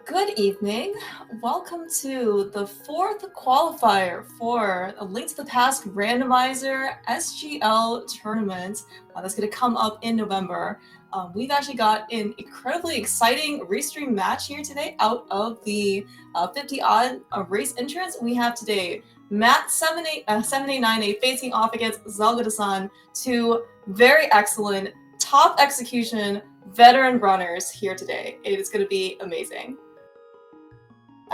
Good evening. Welcome to the fourth qualifier for a Link to the Past Randomizer SGL tournament that's going to come up in November. We've actually got an incredibly exciting restream match here today out of the 50-odd race entrants. We have today Matt 7898 facing off against Zelga-san, two very excellent top execution veteran runners here today. It is going to be amazing.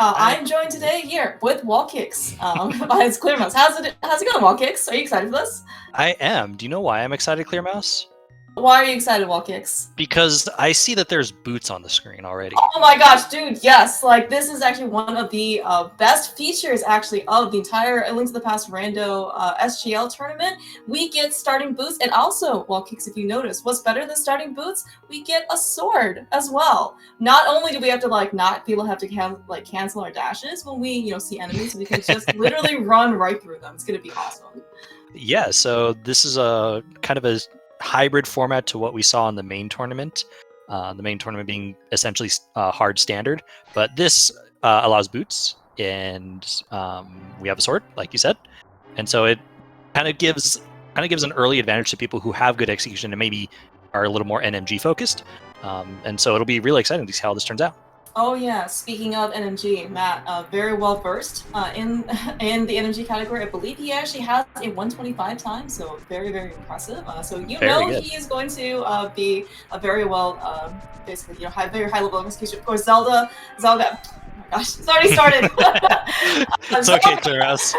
I'm joined today here with Wall Kicks. It's Clear Mouse. How's it going, Wall Kicks? Are you excited for this? I am. Do you know why I'm excited, Clear Mouse? Why are you excited, Wall Kicks? Because I see that there's boots on the screen already. Oh my gosh, dude, yes. Like, this is actually one of the best features, actually, of the entire Link to the Past Rando SGL tournament. We get starting boots, and also, Wall Kicks, if you notice, what's better than starting boots? We get a sword as well. Not only do we have to, not people have to cancel our dashes when we, see enemies, we can just literally run right through them. It's going to be awesome. Yeah, so this is a kind of a hybrid format to what we saw in the main tournament. The main tournament being essentially hard standard, but this allows boots, and we have a sword, like you said, and so it kind of gives an early advantage to people who have good execution and maybe are a little more NMG focused, and so it'll be really exciting to see how this turns out. Oh yeah, speaking of NMG, Matt, very well versed in the NMG category. I believe he actually has a 125 time, so very, very impressive. So he is going to be a very well, basically, very high level of execution. Of course, Zelga. Oh my gosh, it's already started. It's okay, Clear Mouse.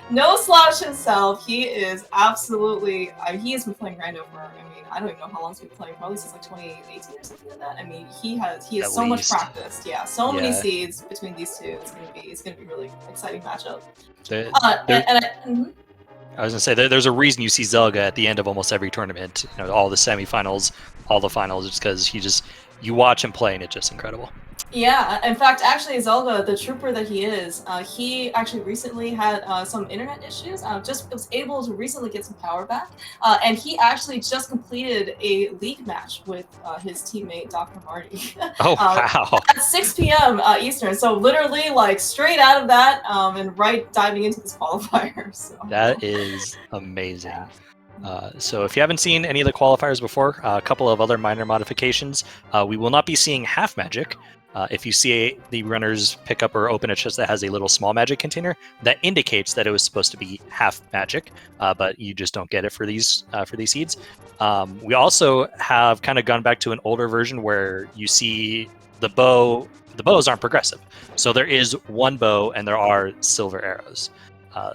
No slouch himself. He is absolutely. He has been playing Rando for. I don't even know how long he's been playing. Probably since 2018 or something like that. He has so much practice. Yeah, so many seeds between these two. It's gonna be really exciting matchup. I was gonna say there's a reason you see Zelga at the end of almost every tournament. All the semifinals, all the finals. It's because you watch him play and it's just incredible. Yeah, in fact, actually, Zelga, the trooper that he is, he actually recently had some internet issues. Just was able to recently get some power back, and he actually just completed a league match with his teammate Dr. Marty. Oh wow! At 6 p.m. Eastern, so literally straight out of that, and right diving into this qualifier. So. That is amazing. Yeah. So if you haven't seen any of the qualifiers before, a couple of other minor modifications. We will not be seeing half magic. If you see the runners pick up or open a chest that has a little small magic container, that indicates that it was supposed to be half magic, but you just don't get it for these seeds. We also have kind of gone back to an older version where you see the bow. The bows aren't progressive, so there is one bow and there are silver arrows.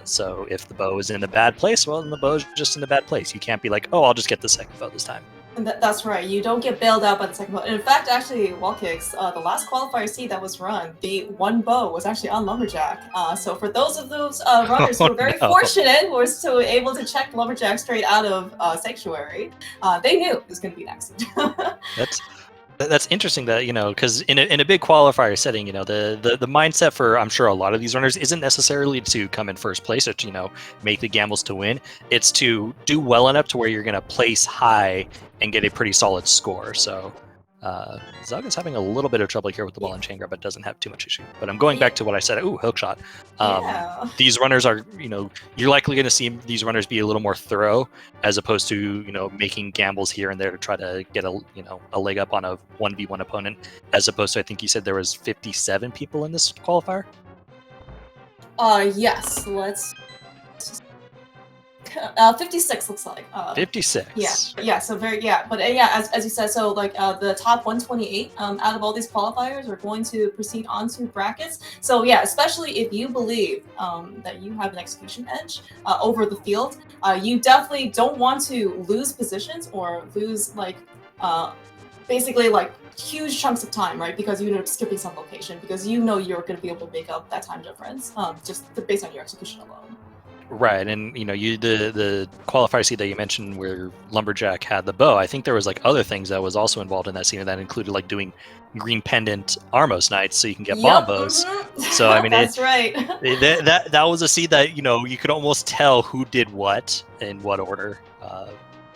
So if the bow is in a bad place, well, then the bow is just in a bad place. You can't be like, oh, I'll just get the second bow this time. That's right. You don't get bailed out by the second bow. And in fact, actually, Wall Kicks, the last qualifier seed that was run, the one bow was actually on Lumberjack. So for those runners who were very fortunate, who were able to check Lumberjack straight out of Sanctuary, they knew it was going to be next. That's interesting that, because in a big qualifier setting, the mindset for, I'm sure, a lot of these runners isn't necessarily to come in first place or to, make the gambles to win. It's to do well enough to where you're going to place high and get a pretty solid score. So Zelga's having a little bit of trouble here with the ball and chain grab, but doesn't have too much issue. But I'm going back to what I said. Ooh, hook shot. These runners are, you're likely going to see these runners be a little more thorough as opposed to, making gambles here and there to try to get a leg up on a 1v1 opponent, as opposed to, I think you said there was 57 people in this qualifier? Yes. Let's 56 looks like. 56. Yeah. So as you said, so the top 128 out of all these qualifiers are going to proceed on to brackets. So yeah, especially if you believe that you have an execution edge over the field, you definitely don't want to lose positions or lose basically huge chunks of time, right? Because you end up skipping some location because you're going to be able to make up that time difference just based on your execution alone. Right, and the qualifier seed that you mentioned where Lumberjack had the bow, I think there was other things that was also involved in that scene, and that included doing green pendant Armos Knights so you can get bomb bows. Mm-hmm. So I mean, that's right. That was a seed that you could almost tell who did what in what order,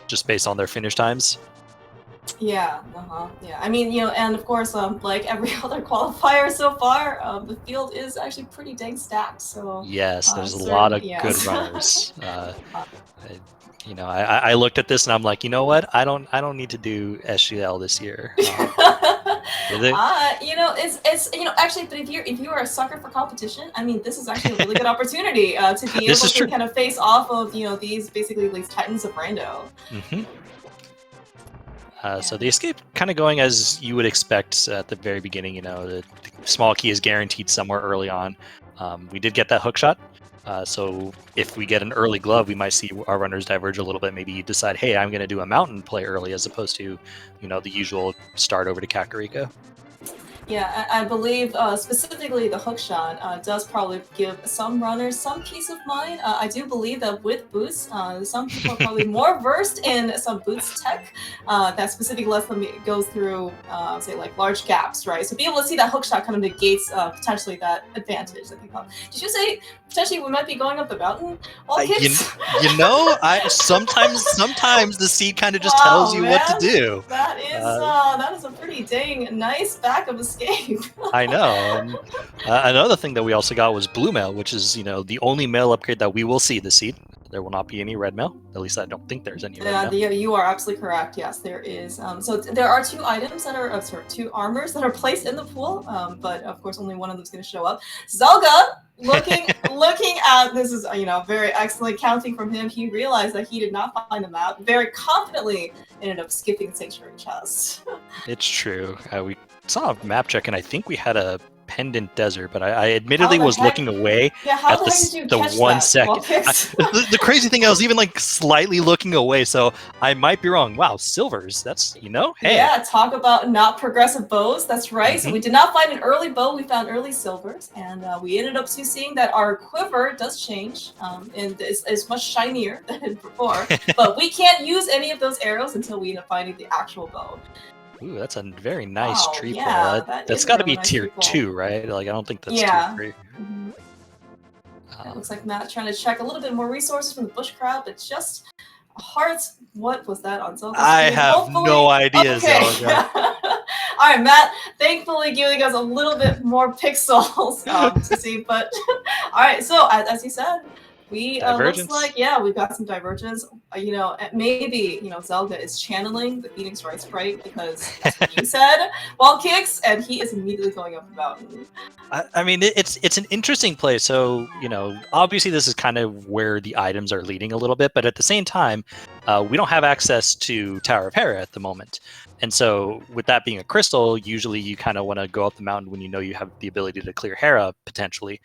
just based on their finish times. Yeah, yeah. I mean, and of course, like every other qualifier so far, the field is actually pretty dang stacked. So, Yes, there's a lot of certainly, good yes. runners. I, I looked at this and I'm like, you know what? I don't need to do SGL this year. They- Actually, but if you are a sucker for competition, I mean, this is actually a really good opportunity to be this able is to true. kind of face off of these basically these titans of rando. Hmm. So the escape kind of going as you would expect at the very beginning. The small key is guaranteed somewhere early on. We did get that hook shot. So if we get an early glove, we might see our runners diverge a little bit. Maybe decide, hey, I'm going to do a mountain play early as opposed to, the usual start over to Kakariko. Yeah, I believe specifically the hookshot does probably give some runners some peace of mind. I do believe that with boots, some people are probably more versed in some boots tech that specifically lets them go through, say, like large gaps, right? So being able to see that hookshot kind of negates potentially that advantage that they have. Did you say potentially we might be going up the mountain? All kids? I sometimes the seed kind of just tells Wow, you what to man. do. That is a pretty dang nice backup escape. I know. And another thing that we also got was blue mail, which is the only mail upgrade that we will see this seed. There will not be any red mail. At least I don't think there's any red mail. You are absolutely correct. Yes, there is. So there are two items that are, two armors that are placed in the pool, but of course only one of them is going to show up. Zelga, looking at this is very excellent counting from him. He realized that he did not find the map. Very confidently ended up skipping Sanctuary Chest. It's true. We saw a map check, and I think we had a pendant desert, but I How admittedly the was heck? looking away Yeah, how at the heck did you the catch 1 that? second. The crazy thing, I was even like slightly looking away, so I might be wrong. Wow, silvers. That's hey. Yeah, talk about not progressive bows. That's right. So Mhm. we did not find an early bow. We found early silvers, and we ended up seeing that our quiver does change, and is much shinier than before. But we can't use any of those arrows until we end up finding the actual bow. Ooh, that's a very nice Wow, tree pull. yeah, that That's is a got to really be nice tier people. 2, right? Like I don't think that's tier Yeah. 3. Mhm. It looks like Matt trying to check a little bit more resources from the bush crowd, but just hearts. What was that on Zelda's I screen? have Hopefully, no idea, okay. Zelda. All right, Matt. Thankfully, giving us a little bit more pixels to see. But all right, so as you said, we looks like we've got some divergence. Maybe Zelda is channeling the Phoenix Rice Sprite because that's what you said. Wall kicks, and he is immediately going up the mountain. I mean, it's an interesting play. So obviously this is kind of where the items are leading a little bit, but at the same time, we don't have access to Tower of Hera at the moment. And so, with that being a crystal, usually you kind of want to go up the mountain when you have the ability to clear Hera potentially.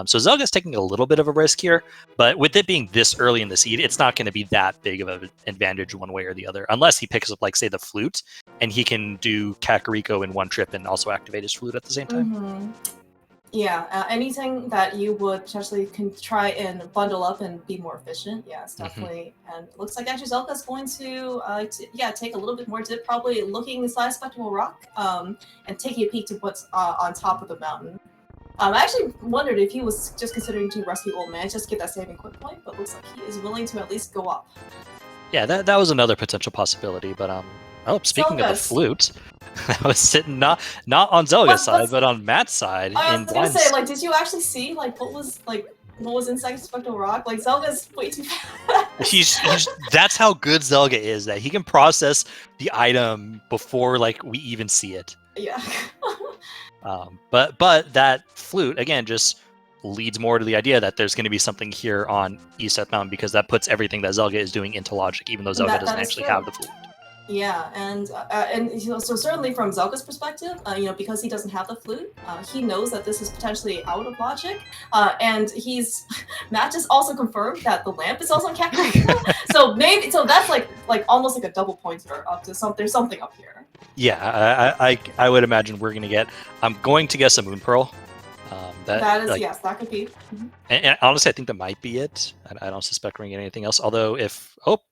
So Zelga's taking a little bit of a risk here, but with it being this early in the seed, it's not going to be that big of an advantage one way or the other, unless he picks up, like, say, the flute, and he can do Kakariko in one trip and also activate his flute at the same time. Mm-hmm. Yeah, anything that you would potentially can try and bundle up and be more efficient. Yeah, it's definitely. And it looks like actually Zelka's going to take a little bit more dip, probably looking inside Spectacle Rock, and taking a peek to what's on top of the mountain. I actually wondered if he was just considering to rescue Old Man, just get that saving quick point, but looks like he is willing to at least go up. Yeah, that was another potential possibility, but speaking of the flute, I was sitting not on Zelga's side, but on Matt's side. I was gonna say, like, did you actually see what was inside Spectral Rock? Like, Zelga's way too fast. He's that's how good Zelga is, that he can process the item before we even see it. Yeah. But that flute again just leads more to the idea that there's going to be something here on East Death Mountain, because that puts everything that Zelga is doing into logic, even though Zelga doesn't actually have the flute. Yeah, and so certainly from Zelga's perspective, because he doesn't have the flute, he knows that this is potentially out of logic, and Matt just also confirmed that the lamp is also on Kakariko. so that's like almost like a double pointer up to something. There's something up here. Yeah, I would imagine we're gonna get. I'm going to guess a Moon Pearl. That is yes, that could be. Mm-hmm. And honestly, I think that might be it. I don't suspect we're gonna get anything else. Although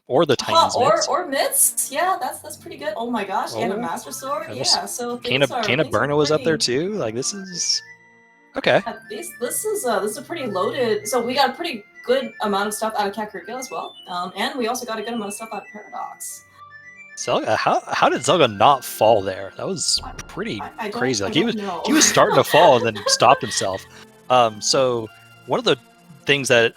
or the Titan's mitts. Or mitts, yeah, that's pretty good. Oh my gosh, and a Master Sword, yeah. So Kana Burna was up there too. Like this is okay. This is a pretty loaded. So we got a pretty good amount of stuff out of Kakariko as well, and we also got a good amount of stuff out of Paradox. Zelga, how did Zelga not fall there? That was pretty crazy. Like he was starting to fall and then stopped himself. So one of the things that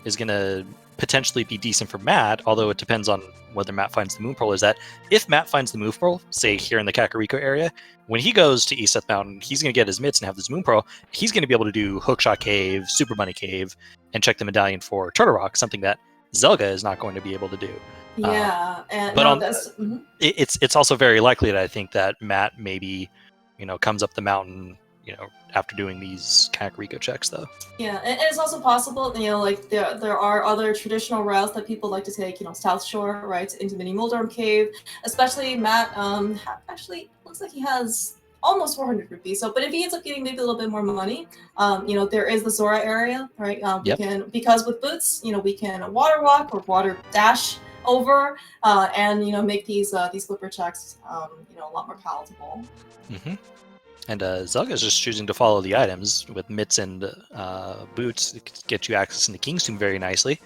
is gonna potentially be decent for Matt, although it depends on whether Matt finds the Moon Pearl, is that if Matt finds the Moon Pearl, say here in the Kakariko area, when he goes to East Death Mountain, he's gonna get his mitts and have this Moon Pearl. He's gonna be able to do Hookshot Cave, Super Bunny Cave, and check the medallion for Turtle Rock, something that Zelga is not going to be able to do. Yeah, and but no, on, that's it's also very likely that I think that Matt maybe, comes up the mountain, after doing these Kakariko checks, though. Yeah, and it's also possible, like there are other traditional routes that people like to take, South Shore, right, into Mini Muldorm Cave. Especially Matt, actually looks like he has almost 400 rupees. So, but if he ends up getting maybe a little bit more money, there is the Zora area, right? We can, because with boots, we can water walk or water dash over, and make these flipper checks, a lot more palatable. Mm-hmm. And Zelga is just choosing to follow the items with mitts and boots to get you access into King's Tomb very nicely.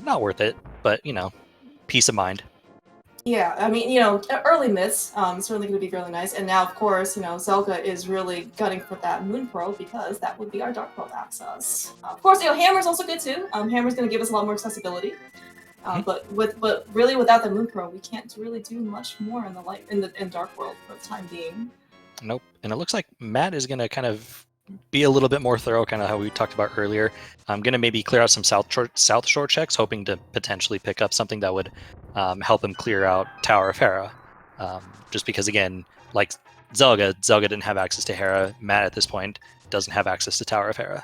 Not worth it, but peace of mind. Yeah, I mean, early mitts, certainly going to be really nice. And now, of course, Zelga is really gunning for that Moon Pearl because that would be our Dark World access. Of course, Hammer's also good too. Hammer's going to give us a lot more accessibility. But really without the Moon Pearl, we can't really do much more in the Dark World for the time being. Nope. And it looks like Matt is going to kind of be a little bit more thorough, kind of how we talked about earlier. I'm going to maybe clear out some South Shore checks, hoping to potentially pick up something that would help him clear out Tower of Hera. Just because, again, like Zelga didn't have access to Hera. Matt, at this point, doesn't have access to Tower of Hera.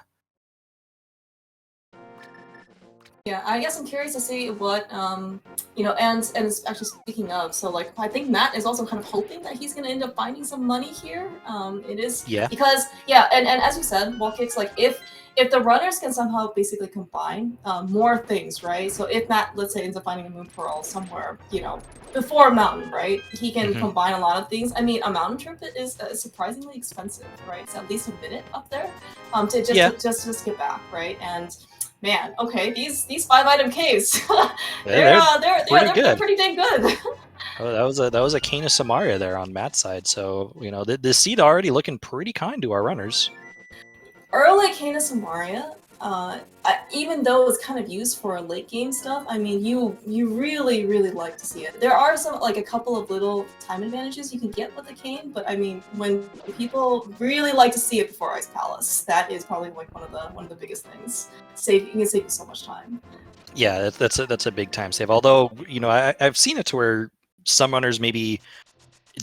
Yeah, I guess I'm curious to see what, and actually speaking of, so like, I think Matt is also kind of hoping that he's going to end up finding some money here. It is, because, and as you said, wall kicks, like, if the runners can somehow basically combine more things, right? So if Matt, let's say, ends up finding a Moon Pearl somewhere, before a mountain, right? He can combine a lot of things. I mean, a mountain trip is surprisingly expensive, right? It's at least a minute up there to just get back, right? And man, okay, these 5-item caves, they're pretty dang good. Oh, that was a Cane of Samaria there on Matt's side. So the seed already looking pretty kind to our runners. Early Cane of Samaria, even though it's kind of used for late game stuff, I mean, you really like to see it. There are a couple of little time advantages you can get with the cane, but I mean, when people really like to see it before Ice Palace, that is probably like one of the biggest things. It can save you so much time. Yeah, that's a big time save. Although I've seen it to where some runners maybe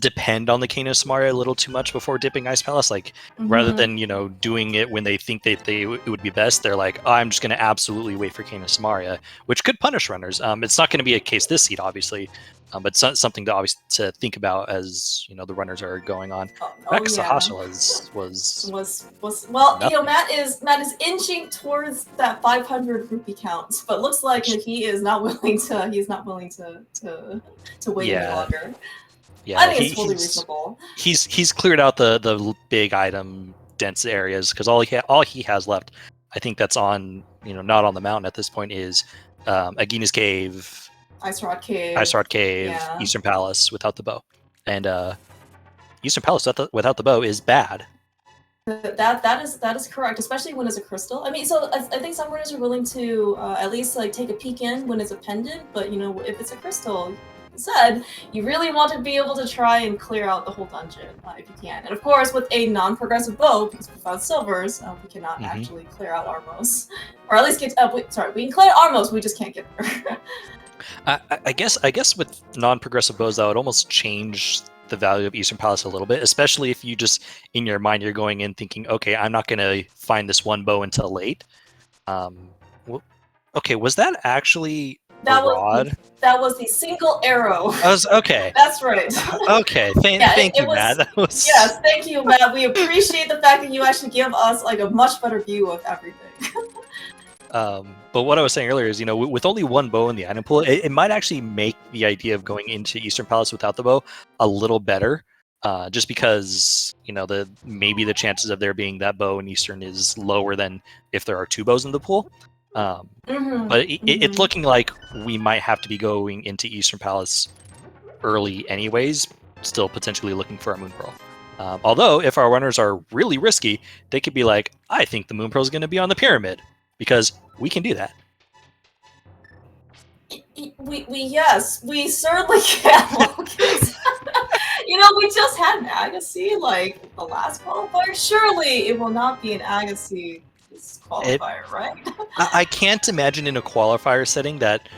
depend on the Cane of Samaria a little too much before dipping Ice Palace. Like rather than doing it when they think it would be best, they're like, oh, I'm just going to absolutely wait for Cane of Samaria, which could punish runners. It's not going to be a case this seed, obviously, but something to think about as the runners are going on. Was well, Matt is inching towards that 500 rupee count, but looks like he is not willing to wait any longer. Yeah, I think it's totally reasonable. He's cleared out the big item dense areas because all he has left, I think that's on not on the mountain at this point, is Agina's Cave, Ice Rod Cave, yeah. Eastern Palace without the bow, and Eastern Palace without the bow is bad. That is correct, especially when it's a crystal. I mean, so I think some runners are willing to at least like take a peek in when it's a pendant, but if it's a crystal, said, you really want to be able to try and clear out the whole dungeon if you can. And of course, with a non-progressive bow, because without silvers, we cannot actually clear out Armos, or at least get. We can clear out Armos, we just can't get there. I guess with non-progressive bows, that would almost change the value of Eastern Palace a little bit, especially if you just in your mind you're going in thinking, okay, I'm not going to find this one bow until late. Okay, was that actually? That was the single arrow. Okay. That's right. Okay. Thank you, Matt. Yes, thank you, Matt. We appreciate the fact that you actually give us like a much better view of everything. But what I was saying earlier is, with only one bow in the item pool, it might actually make the idea of going into Eastern Palace without the bow a little better. Just because maybe the chances of there being that bow in Eastern is lower than if there are two bows in the pool. But it's looking like we might have to be going into Eastern Palace early anyways, still potentially looking for a Moon Pearl. Although, if our runners are really risky, they could be like, I think the Moon Pearl is going to be on the pyramid, because we can do that. Yes, we certainly can. You know, we just had an Agassi, like, the last qualifier. Surely it will not be an Agassi this qualifier, right? I can't imagine in a qualifier setting that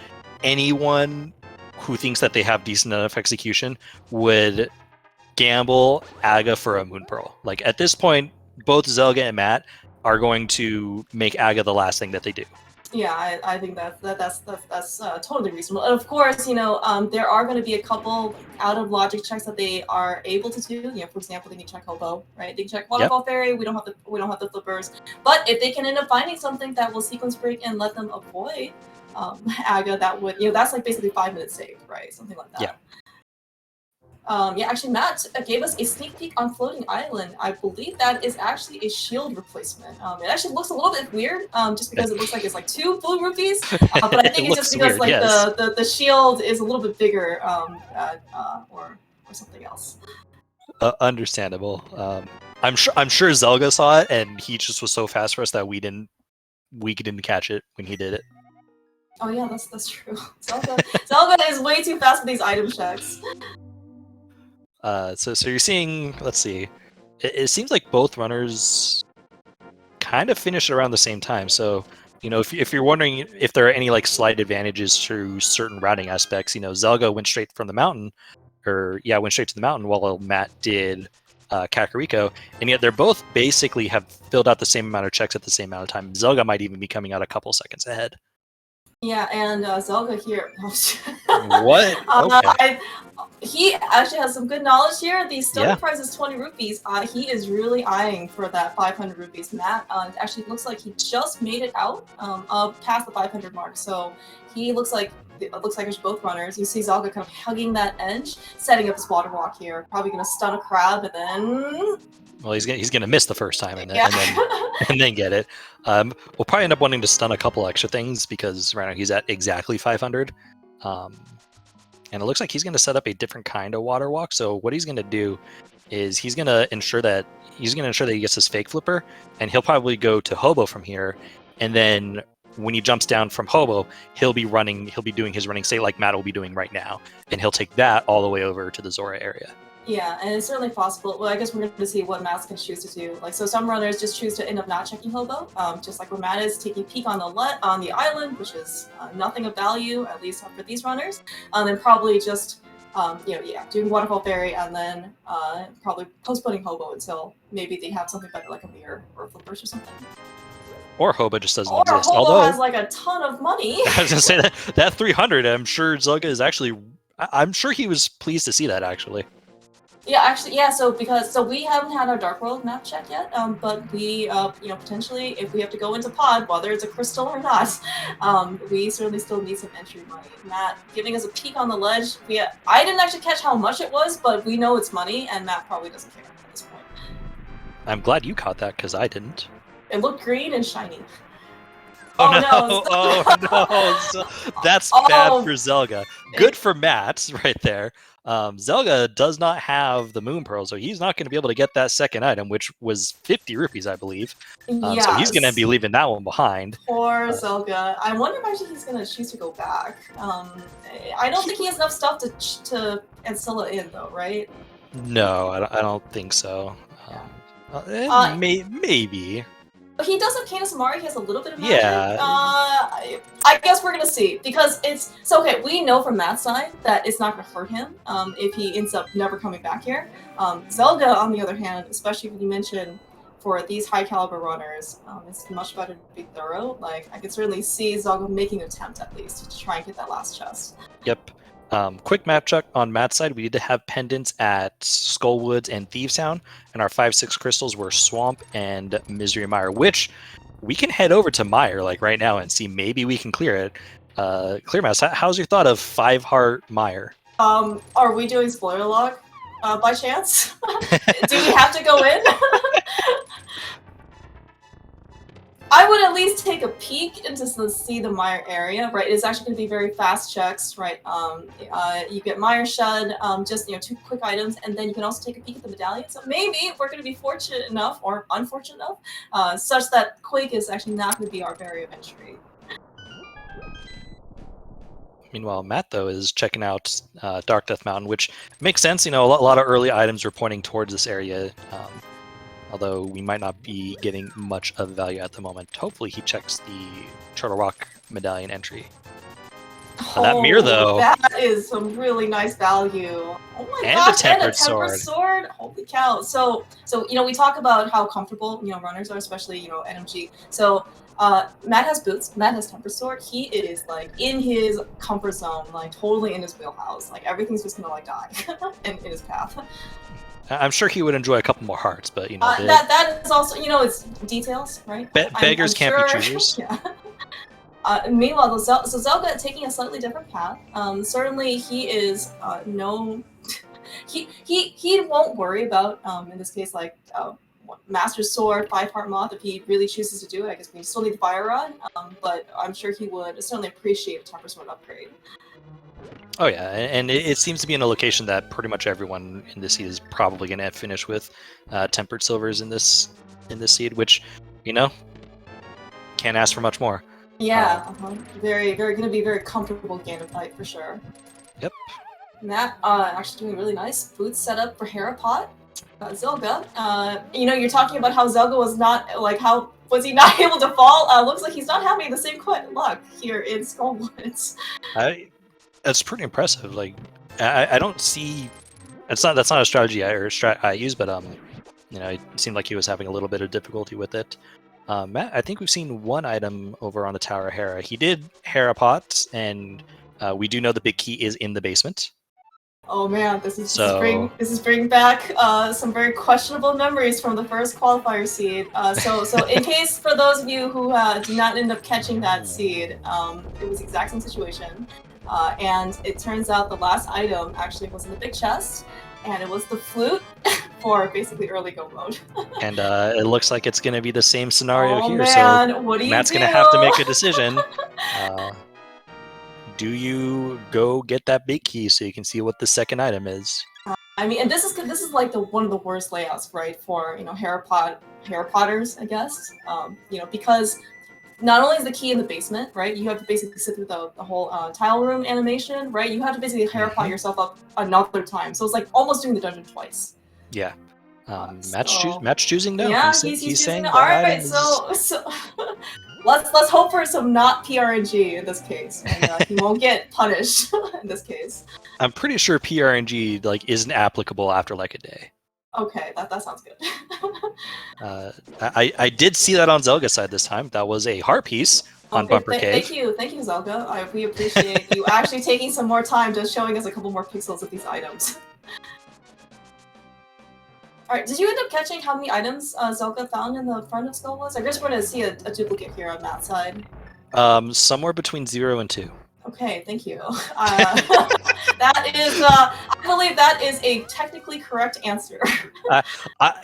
anyone who thinks that they have decent enough execution would gamble Aga for a Moon Pearl. Like, at this point, both Zelga and Matt are going to make Aga the last thing that they do. Yeah, I think that's totally reasonable. And of course, you know, there are going to be a couple out of logic checks that they are able to do. You know, for example, they can check Hobo, right? They can check Waterfall Fairy. We don't have the flippers. But if they can end up finding something that will sequence break and let them avoid Aga, that would, you know, that's like basically 5 minutes saved, right? Something like that. Yeah. Yeah, actually, Matt gave us a sneak peek on Floating Island. I believe that is actually a shield replacement. It actually looks a little bit weird, just because it looks like it's like 2 blue rupees. But I think it's just because weird, like the shield is a little bit bigger, or something else. Understandable. I'm sure Zelga saw it, and he just was so fast for us that we didn't catch it when he did it. Oh yeah, that's true. Zelga is way too fast for these item checks. So you're seeing, let's see, it seems like both runners kind of finished around the same time. So, you know, if you're wondering if there are any like slight advantages to certain routing aspects, you know, Zelga went straight from the mountain, went straight to the mountain, while Matt did Kakariko, and yet they're both basically have filled out the same amount of checks at the same amount of time. Zelga might even be coming out a couple seconds ahead. Yeah, and Zelga here. What? Okay. He actually has some good knowledge here. The starting price is 20 rupees. He is really eyeing for that 500 rupees. Matt, it actually looks like he just made it out past the 500 mark. So he looks like there's both runners. You see Zelga kind of hugging that edge, setting up his water walk here. Probably going to stun a crab and then. Well, he's gonna miss the first time and then get it. We'll probably end up wanting to stun a couple extra things because right now he's at exactly 500. And it looks like he's going to set up a different kind of water walk. So what he's going to do is he's going to ensure that he gets his fake flipper, and he'll probably go to Hobo from here. And then when he jumps down from Hobo, he'll be doing his running state like Matt will be doing right now, and he'll take that all the way over to the Zora area. Yeah, and it's certainly possible. Well, I guess we're going to see what Matt's going to choose to do. Like, so some runners just choose to end up not checking Hobo, just like where Matt is taking a peek on the island, which is nothing of value, at least for these runners. And probably just, doing Waterfall Fairy, and then probably postponing Hobo until maybe they have something better, like a mirror or flippers or something. Or Hobo just doesn't exist. Hobo has like a ton of money. I was going to say that 300. I'm sure Zelga is actually. I'm sure he was pleased to see that actually. Yeah, actually, yeah. So we haven't had our Dark World map check yet, but we, potentially, if we have to go into pod, whether it's a crystal or not, we certainly still need some entry money. Matt giving us a peek on the ledge. I didn't actually catch how much it was, but we know it's money, and Matt probably doesn't care at this point. I'm glad you caught that because I didn't. It looked green and shiny. Oh no! That's bad for Zelga. Good for Matt right there. Zelga does not have the Moon Pearl, so he's not going to be able to get that second item, which was 50 rupees, I believe. Yes. So he's going to be leaving that one behind. Poor Zelga. I wonder if actually he's going to choose to go back. I don't think he has enough stuff to Ancilla in, though, right? No, I don't think so. Maybe. He does have Canis Amari, he has a little bit of magic. Yeah. I guess we're gonna see, because okay, we know from Matt's side that it's not gonna hurt him if he ends up never coming back here. Zelga, on the other hand, especially when you mention for these high caliber runners, it's much better to be thorough. Like, I could certainly see Zelga making an attempt at least to try and get that last chest. Yep. Quick map check on Matt's side. We did have pendants at Skullwoods and Thieves Town, and our 5-6 crystals were Swamp and Misery Mire, which we can head over to Mire like right now and see maybe we can clear it. Clear Mouse, how's your thought of 5-heart Mire? Are we doing spoiler log by chance? Do we have to go in? I would at least take take a peek into the see the mire area, right, it's actually going to be very fast checks, right? You get mire shed, just 2 quick items, and then you can also take a peek at the medallion. So maybe we're going to be fortunate enough or unfortunate enough, such that Quake is actually not going to be our barrier of entry. Meanwhile, Matt, though, is checking out Dark Death Mountain, which makes sense. A lot of early items are pointing towards this area, although we might not be getting much of value at the moment. Hopefully he checks the Turtle Rock medallion entry. That mirror, though. That is some really nice value. Oh my and gosh, a tempered and a tempered sword. Holy cow. So we talk about how comfortable, runners are, especially, NMG. So Matt has boots, Matt has tempered sword. He is like in his comfort zone, like totally in his wheelhouse. Like everything's just gonna like die in his path. I'm sure he would enjoy a couple more hearts, but that is also, it's details, right? Beggars can't be choosers. Yeah. Meanwhile, Zelga taking a slightly different path. Certainly, he is no. He won't worry about in this case like Master Sword, 5-heart moth if he really chooses to do it. I guess we still need the fire rod, but I'm sure he would certainly appreciate a temper sword upgrade. Oh yeah, and it seems to be in a location that pretty much everyone in this seed is probably going to finish with tempered silvers in this seed, which can't ask for much more. Yeah, very going to be very comfortable Ganon fight for sure. Yep. Matt actually doing really nice. Boots set up for Harapot. Zelga, you're talking about how Zelga was not like how was he not able to fall? Looks like he's not having the same luck here in Skullwoods. That's pretty impressive. Like, I don't see. That's not a strategy I use, but it seemed like he was having a little bit of difficulty with it. Matt, I think we've seen one item over on the Tower of Hera. He did Hera pots, and we do know the big key is in the basement. Oh man, this is bringing back some very questionable memories from the first qualifier seed. So in case for those of you who did not end up catching that seed, it was the exact same situation. And it turns out the last item actually was in the big chest, and it was the flute for basically early go mode. And it looks like it's going to be the same scenario here. Man, so what do you Matt's do? going to have to make a decision. Do you go get that big key so you can see what the second item is? I mean, and this is like one of the worst layouts, right, for Hera Potters, I guess. Because not only is the key in the basement, right? You have to basically sit through the whole tile room animation, right? You have to basically Hera Pot yourself up another time, so it's like almost doing the dungeon twice. Yeah. Matt's choosing no. Yeah, he's saying no. All right, so let's hope for some not PRNG in this case, and he won't get punished in this case. I'm pretty sure PRNG isn't applicable after a day. Okay, that sounds good. I did see that on Zelga's side this time. That was a heart piece on Bumper Cave. Thank you, Zelga. We appreciate you actually taking some more time just showing us a couple more pixels of these items. Alright, did you end up catching how many items Zelga found in the front of Skullwoods? I just want to see a duplicate here on that side. Somewhere between 0 and 2. Okay, thank you. That is, I believe that is a technically correct answer.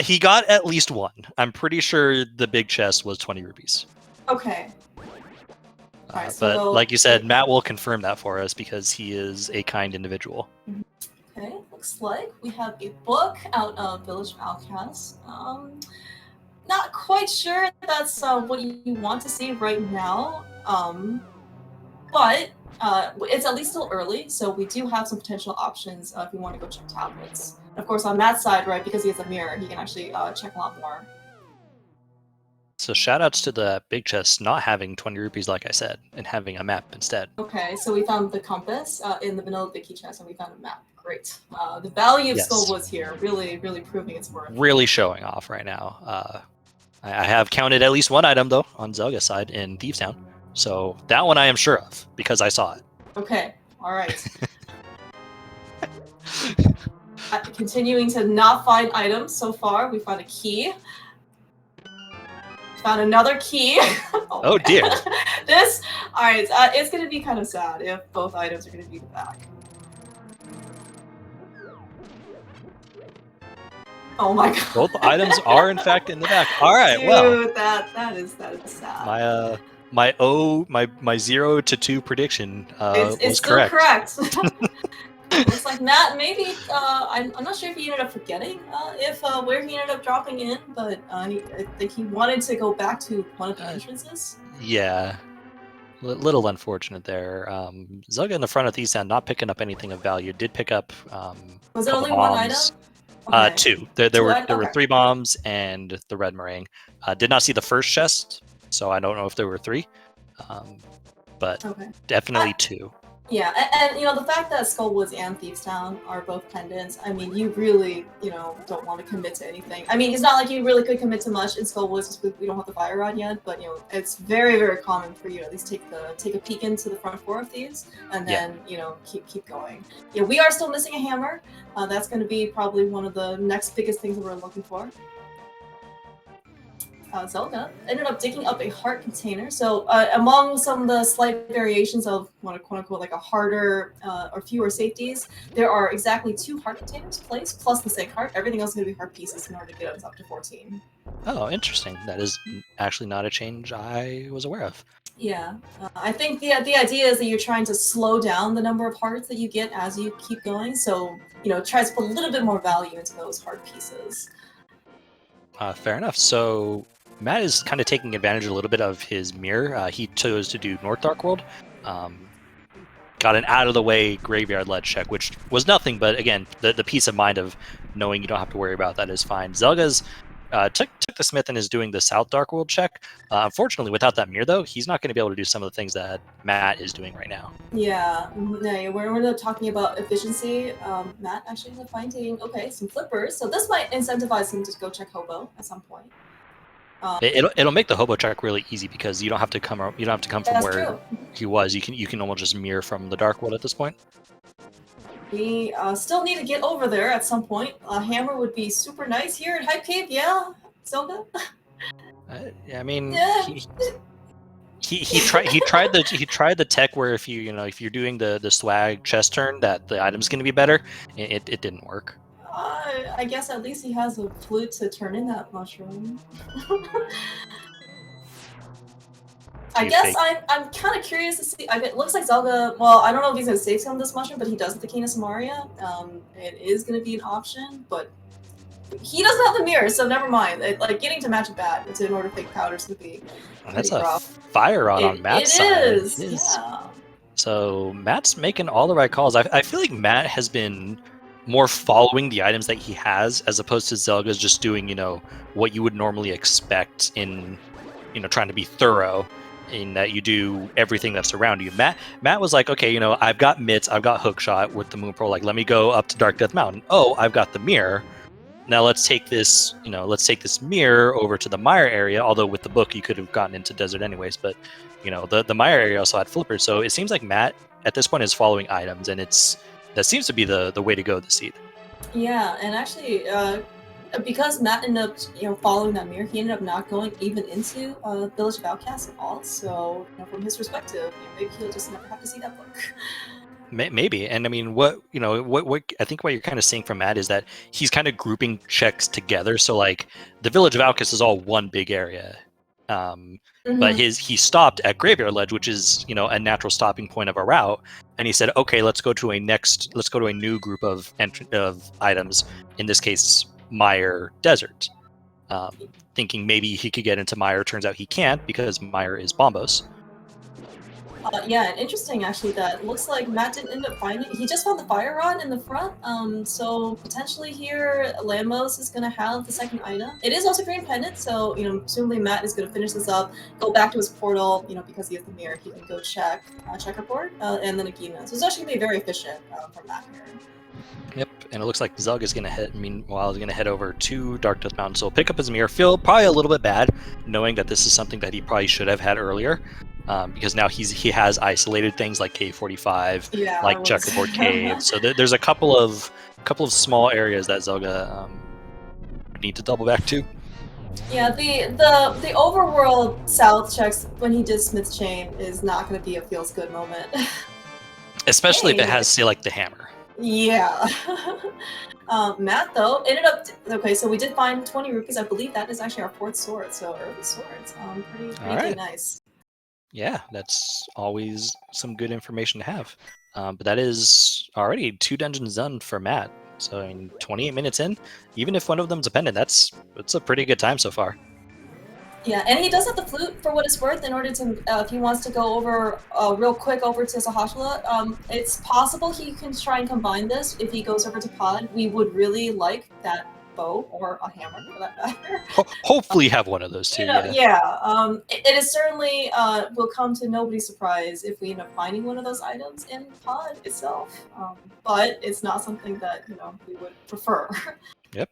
He got at least one. I'm pretty sure the big chest was 20 rupees. Okay. Right, but like you said, Matt will confirm that for us because he is a kind individual. Okay, looks like we have a book out of Village of Outcasts. Not quite sure that's what you want to see right now, but it's at least still early, so we do have some potential options if you want to go check tablets. And of course, on Matt's side, right, because he has a mirror, he can actually check a lot more. So shoutouts to the big chest not having 20 rupees, like I said, and having a map instead. Okay, so we found the compass in the vanilla Vicky chest, and we found a map. Great. The value of Skullwoods here, really proving its worth. Really showing off right now. I have counted at least one item, though, on Zelga's side in Thieves Town. So that one I am sure of, because I saw it. Okay, alright. Continuing to not find items so far, we found a key. Found another key. Oh dear. Alright, it's going to be kind of sad if both items are going to be the back. Oh my god. Both items are in fact in the back. All right, Dude, well. that is sad. my 0 to 2 prediction It's was still correct. correct. Looks like Matt, maybe, I'm not sure if he ended up forgetting where he ended up dropping in, but I think he wanted to go back to one of the entrances. Yeah. Little unfortunate there. Zelga in the front of the east end, not picking up anything of value. Did pick up Was it couple only one bombs. item? Okay. Two. There were Okay. 3 bombs and the red meringue. Did not see the first chest, so I don't know if there were 3. But Okay. definitely 2. Yeah, and you know, the fact that Skullwoods and Thiefstown are both pendants, I mean, you really, you know, don't want to commit to anything. I mean, it's not like you really could commit to much in Skullwoods just because we don't have the fire rod yet, but you know, it's very, very common for you to at least take a peek into the front 4 of these, and then you know, keep going. Yeah, we are still missing a hammer. That's going to be probably one of the next biggest things that we're looking for. Zelda ended up digging up a heart container. So among some of the slight variations of what a quote-unquote like a harder or fewer safeties, there are exactly 2 heart containers placed plus the sync heart. Everything else is going to be heart pieces in order to get us up to 14. Oh, interesting. That is actually not a change I was aware of. Yeah, I think the idea is that you're trying to slow down the number of hearts that you get as you keep going. So you know, try to put a little bit more value into those heart pieces. Fair enough. So Matt is kind of taking advantage a little bit of his mirror. He chose to do North Dark World. Got an out-of-the-way graveyard ledge check, which was nothing, but again, the peace of mind of knowing you don't have to worry about that is fine. Zelga's took the Smith and is doing the South Dark World check. Unfortunately, without that mirror, though, he's not going to be able to do some of the things that Matt is doing right now. Yeah, no, we're talking about efficiency. Matt actually ended up finding some flippers, so this might incentivize him to go check Hobo at some point. It'll make the Hobo check really easy because you don't have to come from where he was. You can almost just mirror from the Dark World at this point. We still need to get over there at some point. A hammer would be super nice here in Hype Cave. Yeah, Zelda. I mean, yeah. he tried the tech where if you're doing the swag chest turn that the item's going to be better. It didn't work. I guess at least he has a flute to turn in that mushroom. I guess I'm kind of curious to see. It looks like Zelda. Well, I don't know if he's gonna save some of this mushroom, but he does have the Cane of Samaria. It is gonna be an option, but he doesn't have the mirror, so never mind. Like getting to match bat in order to fake powders would be. That's a fire rod on Matt's side. It is. Yeah. So Matt's making all the right calls. I feel like Matt has been more following the items that he has as opposed to Zelga's just doing, what you would normally expect in, trying to be thorough in that you do everything that's around you. Matt was like, okay, I've got mitts, I've got hookshot with the Moon Pearl. Like, let me go up to Dark Death Mountain. Oh, I've got the mirror. Now let's take this, mirror over to the Mire area. Although with the book you could have gotten into desert anyways, but the Mire area also had flippers. So it seems like Matt at this point is following items, and that seems to be the way to go this seed. Yeah, and actually, because Matt ended up following that mirror, he ended up not going even into Village of Outcasts at all. So from his perspective, maybe he'll just never have to see that book. Maybe, and I mean, what I think what you're kind of seeing from Matt is that he's kind of grouping checks together. So like the Village of Outcasts is all one big area, but he stopped at Graveyard Ledge, which is a natural stopping point of a route, and he said, okay, let's go to a new group of items. In this case, Mire Desert. Thinking maybe he could get into Mire. Turns out he can't because Mire is Bombos. Yeah, and interesting actually that looks like Matt didn't end up finding. He just found the fire rod in the front. So potentially here, Lambos is gonna have the second item. It is also green pendant, so presumably Matt is gonna finish this up, go back to his portal. Because he has the mirror, he can go check checkerboard, and then Agina. So it's actually gonna be very efficient from Matt here. Yep, and it looks like Zelga's gonna head over to Dark Death Mountain. So pick up his mirror. Feel probably a little bit bad knowing that this is something that he probably should have had earlier. Because now he has isolated things like K45, like Checkerboard Cave. So there's a couple of small areas that Zelga need to double back to. Yeah, the overworld south checks when he did Smith's Chain is not going to be a feels good moment. Especially if it has, say, like the hammer. Yeah. Matt though ended up so we did find 20 rupees. I believe that is actually our 4th sword. So early swords, pretty nice. Yeah, that's always some good information to have. But that is already 2 dungeons done for Matt. So in 28 minutes in, even if one of them's a pendant, that's a pretty good time so far. Yeah, and he does have the flute for what it's worth in order to, if he wants to go over real quick over to Sahashala, it's possible he can try and combine this if he goes over to Pod. We would really like that bow or a hammer for that matter. Hopefully have one of those two, It is certainly will come to nobody's surprise if we end up finding one of those items in Pod itself. But it's not something that we would prefer. Yep.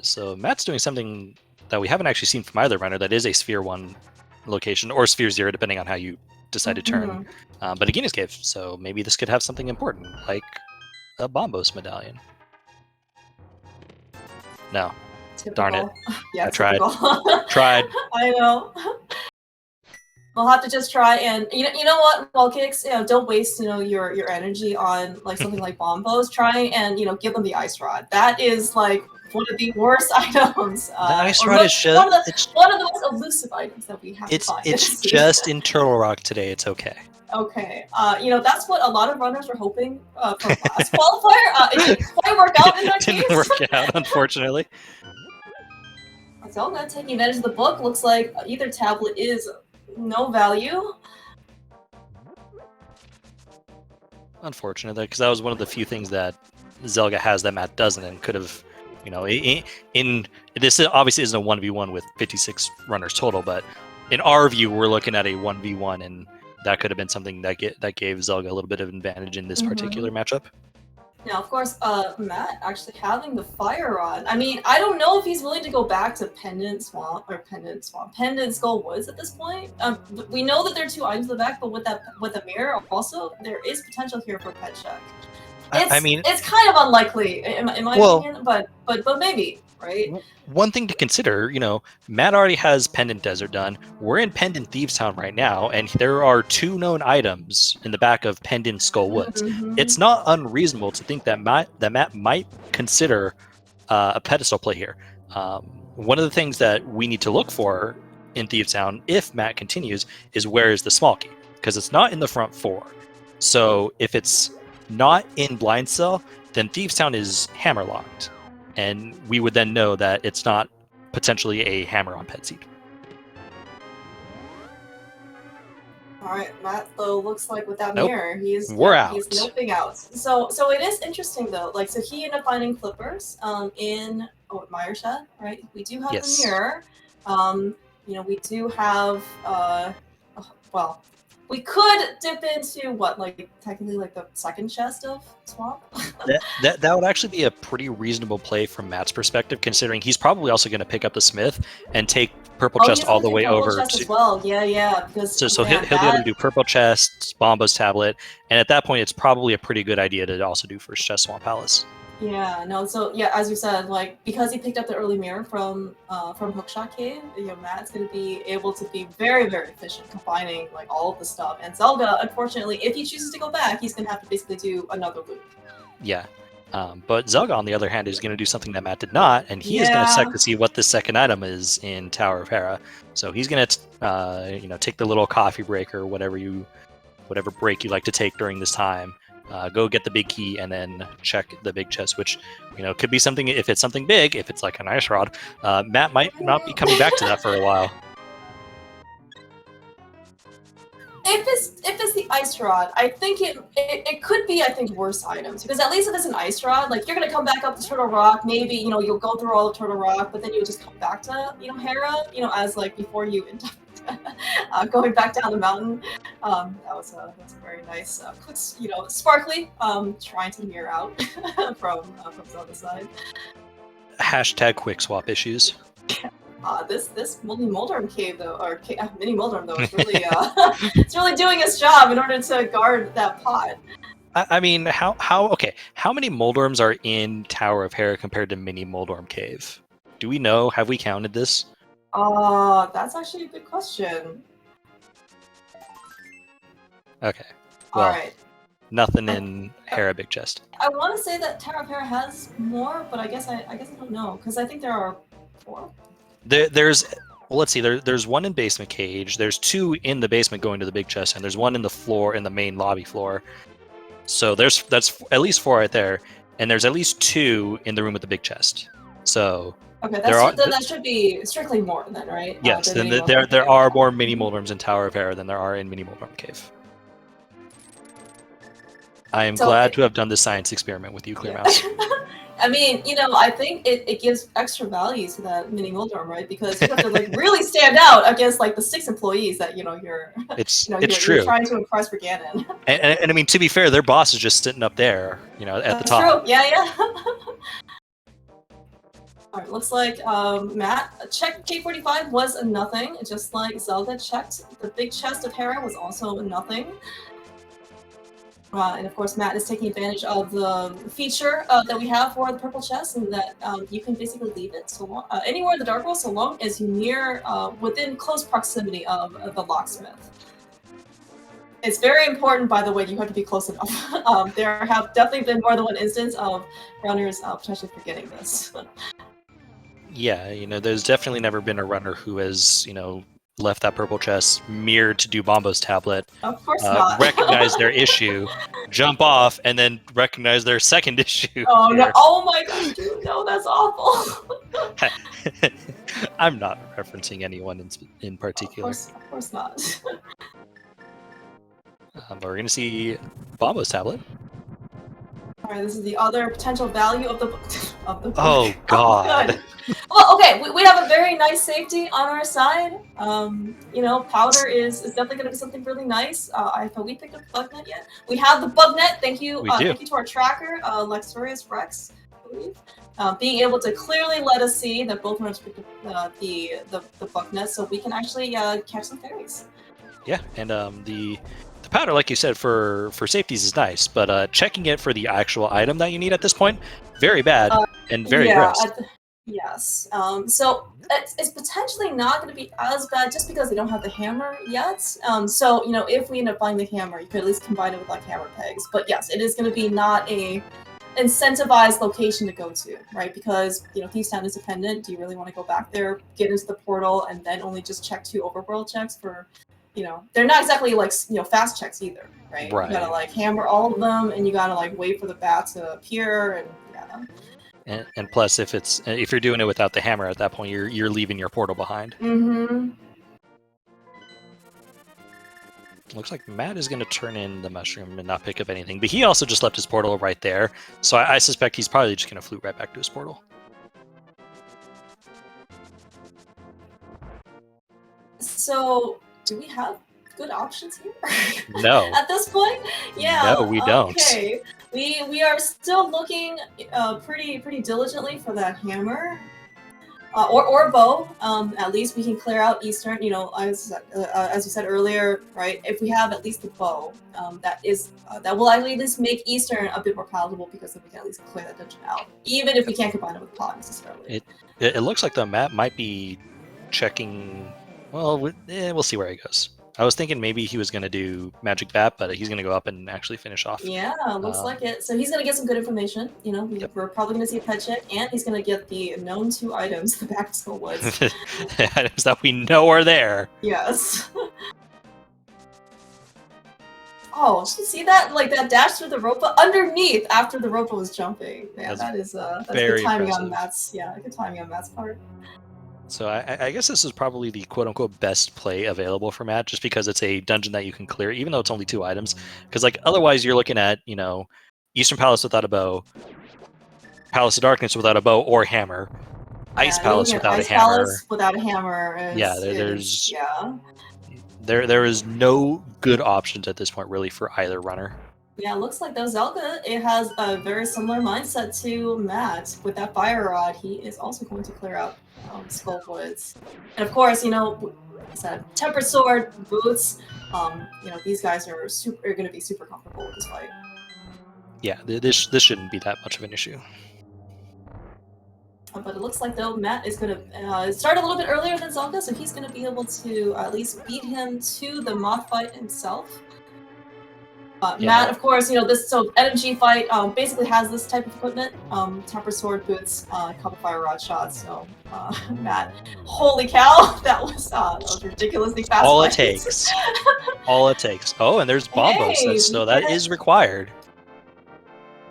So Matt's doing something that we haven't actually seen from either runner. That is a Sphere 1 location or Sphere 0, depending on how you decide to turn. But a Guinness Cave, so maybe this could have something important, like a Bombos medallion. No. Typical. Darn it. Yeah, I tried. Tried. I know. We'll have to just try and you know what, Wall Kicks, don't waste your energy on like something like Bombos. Try and give them the ice rod. That is like one of the worst items. The ice rod is one of the most elusive items that we have to find. It's just in Turtle Rock today. It's okay. Okay. That's what a lot of runners were hoping for last qualifier. It didn't quite work out in that case. Didn't work out, unfortunately. Zelda taking advantage of the book. Looks like either tablet is no value. Unfortunate, because that was one of the few things that Zelga has that Matt doesn't, and could have, in this obviously isn't a 1v1 with 56 runners total, but in our view, we're looking at a 1v1, and that could have been something that gave Zelga a little bit of advantage in this particular matchup. Now, of course, Matt actually having the fire rod. I mean, I don't know if he's willing to go back to Pendant Skull Woods at this point. We know that there are 2 items in the back, but with the mirror also, there is potential here for a pet check. It's kind of unlikely in my opinion, but maybe, right? One thing to consider, Matt already has Pendant Desert done. We're in Pendant Thieves Town right now, and there are 2 known items in the back of Pendant Skull Woods. It's not unreasonable to think that Matt might consider a pedestal play here. One of the things that we need to look for in Thieves Town, if Matt continues, is where is the small key? Because it's not in the front 4. So if it's not in Blind Cell, then Thieves Town is hammerlocked. And we would then know that it's not potentially a hammer on pet seed. All right, Matt, though, looks like with that mirror, he's noping out. So it is interesting though. Like, so he ended up finding clippers in Myershed, right? We do have the mirror. We do have we could dip into technically the second chest of Swamp. that would actually be a pretty reasonable play from Matt's perspective, considering he's probably also going to pick up the Smith and take Purple Chest all the way over to. As well. Yeah. Because so he'll be able to do Purple Chest, Bombo's Tablet, and at that point, it's probably a pretty good idea to also do First Chest Swamp Palace. Yeah, no, so yeah, as you said, because he picked up the early mirror from Hookshot Cave, Matt's gonna be able to be very, very efficient combining all of the stuff. And Zelda, unfortunately, if he chooses to go back, he's gonna have to basically do another loop. Yeah. But Zelga, on the other hand, is going to do something that Matt did not, and he is going to check to see what the second item is in Tower of Hera. So he's going to, take the little coffee break or whatever break you like to take during this time. Go get the big key and then check the big chest, which could be something. If it's something big, if it's like an ice rod, Matt might not be coming back to that for a while. If it's the ice rod, I think it could be worse items, because at least if it's an ice rod, you're gonna come back up to Turtle Rock, maybe you'll go through all of Turtle Rock, but then you'll just come back to Hera, as before you end up going back down the mountain. That's a very nice, quick, sparkly, trying to mirror out from Zelda's side. Hashtag quick swap issues. This mini Moldorm cave though, or mini Moldorm though, is really it's really doing its job in order to guard that pot. I mean, how many Moldorms are in Tower of Hera compared to mini Moldorm cave? Do we know? Have we counted this? That's actually a good question. Okay. Well, all right. Nothing in Hera Big Chest. I want to say that Tower of Hera has more, but I guess I don't know, because I think there are 4. There's Well, let's see. There's one in basement cage. There's 2 in the basement going to the big chest, and there's 1 in the floor in the main lobby floor. So that's at least 4 right there, and there's at least 2 in the room with the big chest. So Okay, that should be strictly more then, right? Yes, then there are more mini Moldworms in Tower of Hera than there are in mini Moldworm Cave. I am glad to have done this science experiment with you, Clear Mouse. I mean, I think it gives extra value to that mini Moldworm, right? Because you have to like really stand out against like the 6 employees that you're it's you're trying to impress for Ganon. And I mean, to be fair, their boss is just sitting up there, at the top. True. Yeah. All right, looks like Matt checked K45 was a nothing, just like Zelda checked. The big chest of Hera was also a nothing. And of course, Matt is taking advantage of the feature that we have for the purple chest, and that you can basically leave it anywhere in the Dark World, so long as you near within close proximity of the locksmith. It's very important, by the way. You have to be close enough. There have definitely been more than one instance of runners potentially forgetting this. Yeah, there's definitely never been a runner who has, left that purple chest mirrored to do Bombo's tablet. Of course not. Recognize their issue, jump off, and then recognize their second issue. Oh no! Oh my gosh, dude, no, that's awful. I'm not referencing anyone in particular. Of course not. But we're gonna see Bombo's tablet. All right, this is the other potential value of the book. Oh God. Well, okay, we have a very nice safety on our side. Powder is definitely going to be something really nice. Have we picked up the bug net yet? We have the bug net. Thank you. Thank you to our tracker, Lexurious Rex, I believe. Being able to clearly let us see that both runners picked up the bug net, so we can actually catch some fairies. Yeah, and the powder, like you said, for safeties is nice, but checking it for the actual item that you need at this point, very bad and very gross. Yes. So it's potentially not going to be as bad just because they don't have the hammer yet. So if we end up buying the hammer, you could at least combine it with like hammer pegs. But yes, it is going to be not a incentivized location to go to, right? Because Thieves Town is dependent. Do you really want to go back there, get into the portal, and then only just check 2 overworld checks for? They're not exactly like fast checks either, right? You gotta like hammer all of them, and you gotta like wait for the bat to appear, and And plus, if you're doing it without the hammer at that point, you're leaving your portal behind. Mm-hmm. Looks like Matt is going to turn in the mushroom and not pick up anything, but he also just left his portal right there, so I suspect he's probably just going to flute right back to his portal. So, do we have good options here? No. At this point? Yeah. No, we don't. Okay. We are still looking pretty diligently for that hammer. Or bow. At least we can clear out Eastern, as you said earlier, right? If we have at least the bow, that will at least make Eastern a bit more palatable, because then we can at least clear that dungeon out, even if we can't combine it with pot necessarily. It looks like the map might be checking. Well, we'll see where he goes. I was thinking maybe he was going to do Magic Bat, but he's going to go up and actually finish off. Yeah, looks like it. So he's going to get some good information. We're probably going to see a pet check, and he's going to get the known 2 items, the back to Skull Woods. Items that we know are there. Yes. Oh, did you see that? Like that dash through the rope underneath after the rope was jumping. Yeah, that's good timing on Matt's. Yeah, good timing on Matt's part. So I guess this is probably the quote-unquote best play available for Matt, just because it's a dungeon that you can clear, even though it's only 2 items. Because otherwise you're looking at Eastern Palace without a bow, Palace of Darkness without a bow or hammer, Ice Palace without a hammer. Palace without a hammer. There is no good options at this point really for either runner. Yeah, it looks like though Zelda, it has a very similar mindset to Matt. With that fire rod, he is also going to clear out Skull Woods. And of course, Tempered Sword, boots, these guys are going to be super comfortable with this fight. Yeah, this shouldn't be that much of an issue. But it looks like though Matt is going to start a little bit earlier than Zelda, so he's going to be able to at least beat him to the moth fight himself. Matt, of course, this NMG fight basically has this type of equipment: temper sword, boots, couple fire rod shots. So Matt, holy cow, that was ridiculously fast. All fight. it takes. All it takes. Oh, and there's Bombos, so that is required.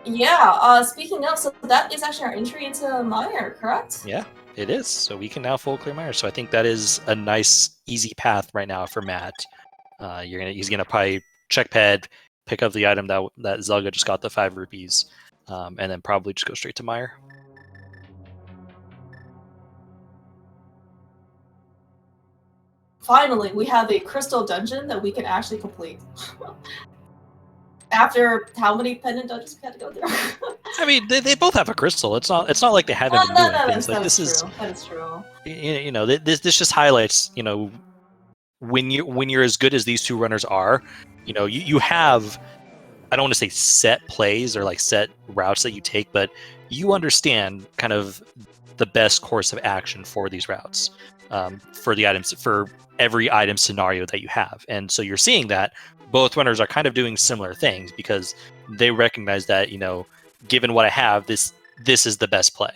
Yeah, speaking of, so that is actually our entry into Mire, correct? Yeah, it is. So we can now full clear Mire. So I think that is a nice, easy path right now for Matt. He's gonna probably check ped, pick up the item that Zelga just got, the 5 rupees, and then probably just go straight to Mire. Finally, we have a crystal dungeon that we can actually complete. After how many pendant dungeons we had to go through? I mean, they both have a crystal. It's not like they haven't been doing things. Like this is that is true. This just highlights when you're as good as these two runners are, you have, I don't want to say set plays or like set routes that you take, but you understand kind of the best course of action for these routes, for the items, for every item scenario that you have. And so you're seeing that both runners are kind of doing similar things because they recognize that, given what I have, this is the best play.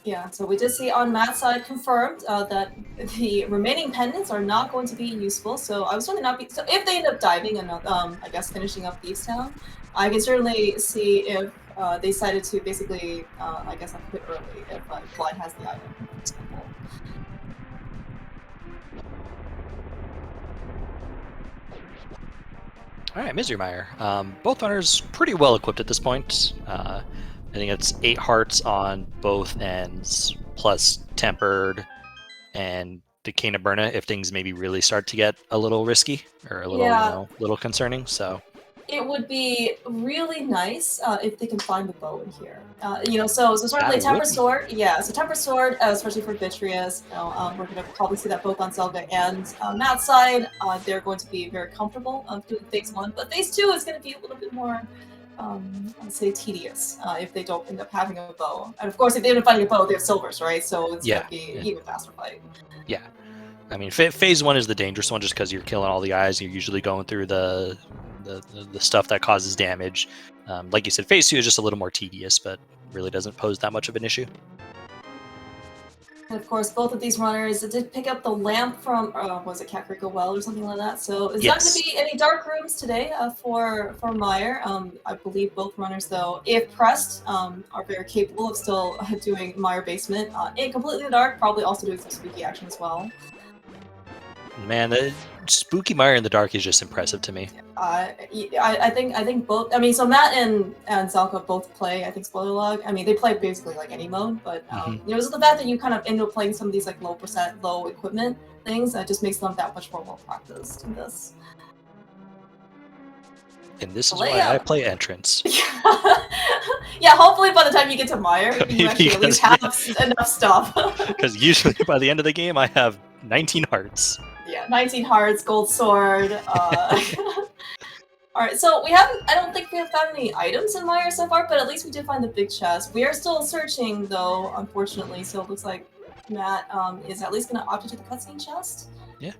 Yeah, so we did see on Matt's side confirmed that the remaining pendants are not going to be useful. So I was wondering so if they end up diving and I guess finishing up Thieves Town, I can certainly see if they decided to basically I guess a bit early if Clyde has the item, for example. All right, Misery Mire. Both runners pretty well equipped at this point. I think it's 8 hearts on both ends, plus tempered and Decay Burna if things maybe really start to get a little risky or a little little concerning. So it would be really nice if they can find the bow in here. So certainly Temper Sword. Yeah, so Temper Sword, especially for Vitreous. We're going to probably see that both on Zelga and Matt's side. They're going to be very comfortable doing Phase 1, but Phase 2 is going to be a little bit more, I'd say, tedious if they don't end up having a bow. And of course, if they end up finding a bow, they have silvers, right? So it's going to be an even faster fight. Yeah. I mean, Phase 1 is the dangerous one just because you're killing all the eyes. You're usually going through the stuff that causes damage. Like you said, Phase 2 is just a little more tedious, but really doesn't pose that much of an issue. And of course, both of these runners did pick up the lamp from, was it Kakariko Well or something like that? So it's not going to be any dark rooms today for Mire. I believe both runners, though, if pressed, are very capable of still doing Mire Basement in completely dark, probably also doing some spooky action as well. Man, the spooky Mire in the dark is just impressive to me. I think both. I mean, so Matt and Zelka both play. I think Spoiler Log. I mean, they play basically like any mode, but so the fact that you kind of end up playing some of these like low equipment things just makes them that much more well practiced in this. And this is why I play entrance. Yeah, hopefully by the time you get to Mire, you actually at least have enough stuff. Because usually by the end of the game, I have 19 hearts. Yeah, 19 hearts, gold sword. Alright, so I don't think we have found any items in Mire so far, but at least we did find the big chest. We are still searching, though, unfortunately, so it looks like Matt is at least going to opt into the cutscene chest. Yeah.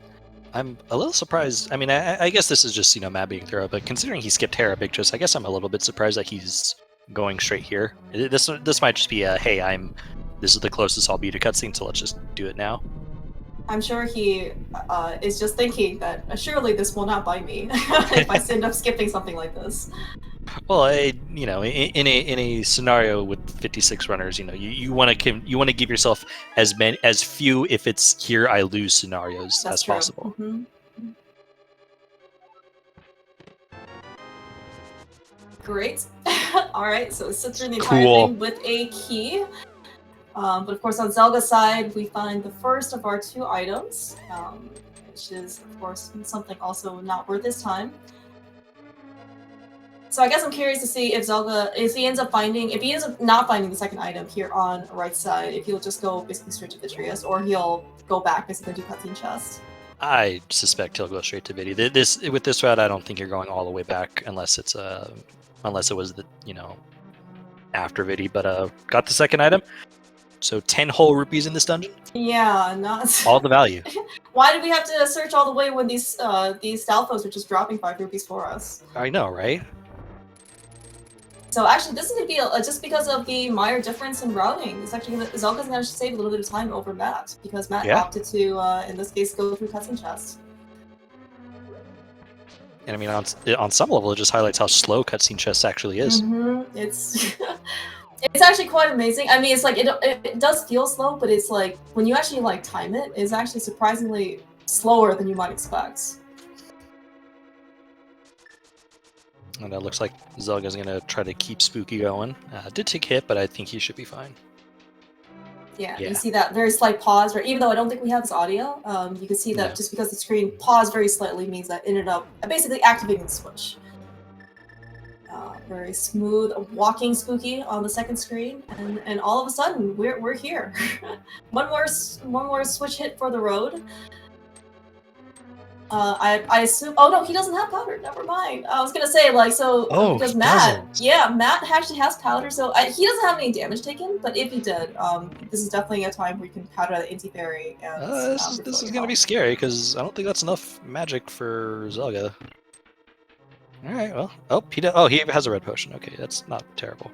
I'm a little surprised. I mean, I guess this is just, Matt being thorough, but considering he skipped Terra Big Chest, I guess I'm a little bit surprised that he's going straight here. This might just be a, hey, this is the closest I'll be to cutscene, so let's just do it now. I'm sure he is just thinking that surely this will not bite me if I end up skipping something like this. Well, in a scenario with 56 runners, you want to give yourself as few, if it's here I lose scenarios as possible. Mm-hmm. Great. All right, so sit through the entire thing with a key. But of course, on Zelga's side, we find the first of our 2 items, which is, of course, something also not worth his time. So I guess I'm curious to see if Zelga, if he ends up not finding the second item here on the right side, if he'll just go basically straight to Vitreous, or he'll go back basically to cutscene chest. I suspect he'll go straight to Vidi. With this route, I don't think you're going all the way back unless it was the after Vidi. But got the second item. So 10 whole rupees in this dungeon? Yeah, not all the value. Why did we have to search all the way when these Stalfos are just dropping 5 rupees for us? I know, right? So actually, this is gonna be just because of the Meyer difference in routing. It's actually Zelga's gonna save a little bit of time over Matt because Matt opted to, in this case, go through cutscene chest. And I mean, on some level, it just highlights how slow cutscene chess actually is. It's it's actually quite amazing. I mean, it's like it does feel slow, but it's like when you actually like time it, it's actually surprisingly slower than you might expect. And it looks like Zelga's gonna try to keep Spooky going. Did take hit, but I think he should be fine. Yeah, you see that very slight pause, right? Even though I don't think we have this audio, you can see that just because the screen paused very slightly means that it ended up basically activating the switch. Very smooth walking Spooky on the second screen, and all of a sudden we're here. one more switch hit for the road. I assume. Oh no, he doesn't have powder. Never mind. I was gonna say like so because Matt, Matt actually has powder, so he doesn't have any damage taken. But if he did, this is definitely a time where you can powder the anti-fairy. This is gonna be scary because I don't think that's enough magic for Zelga. All right, well, he has a red potion. Okay, that's not terrible.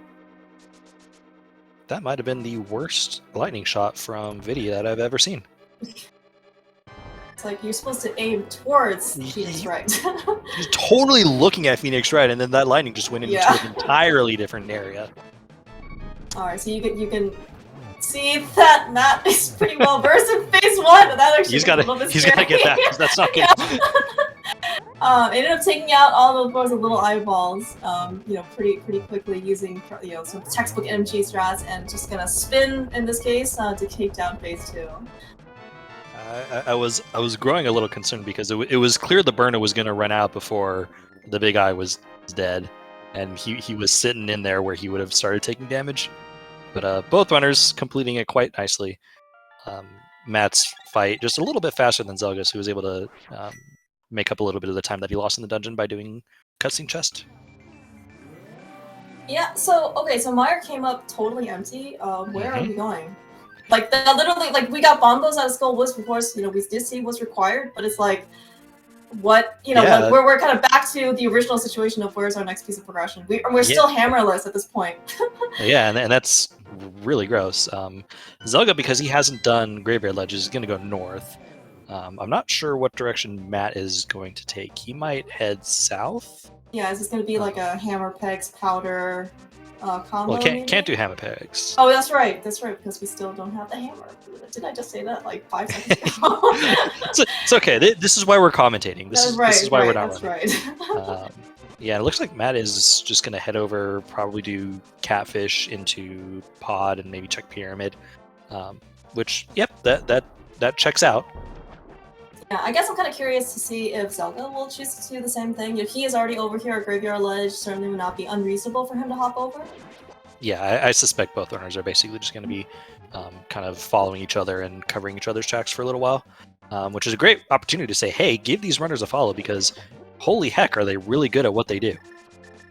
That might have been the worst lightning shot from Vidya that I've ever seen. It's like you're supposed to aim towards Phoenix Wright. He's totally looking at Phoenix Wright, and then that lightning just went into an entirely different area. All right, so you can see that Matt is pretty well versed in phase 1, but that actually he's got to get that because that's not good. Ended up taking out all those little eyeballs, pretty quickly using some textbook MG strats, and just gonna spin in this case to take down phase 2. I was growing a little concerned because it was clear the burner was going to run out before the big eye was dead, and he was sitting in there where he would have started taking damage. But both runners completing it quite nicely. Matt's fight just a little bit faster than Zelga's, who was able to make up a little bit of the time that he lost in the dungeon by doing cutscene chest. Yeah. So Meyer came up totally empty. Where are we going? Like literally, like we got bombos out of Skull Woods, of course. We did see what's required, but it's like, what like we're kind of back to the original situation of where's our next piece of progression. We're still hammerless at this point. And that's really gross. Zelga, because he hasn't done Graveyard Ledges, is going to go north. I'm not sure what direction Matt is going to take. He might head south. Yeah, is this going to be like a hammer pegs powder? Combo, well, can't do hammer pegs. Oh, that's right, because we still don't have the hammer. Did I just say that like 5 seconds ago? It's okay. This is why we're commentating. This is why we're not running. Right. Yeah, it looks like Matt is just going to head over, probably do Catfish into Pod and maybe check Pyramid. Which, that checks out. Yeah, I guess I'm kind of curious to see if Zelga will choose to do the same thing. If he is already over here at Graveyard Ledge, certainly would not be unreasonable for him to hop over. Yeah, I suspect both runners are basically just going to be kind of following each other and covering each other's tracks for a little while, which is a great opportunity to say, hey, give these runners a follow because holy heck, are they really good at what they do.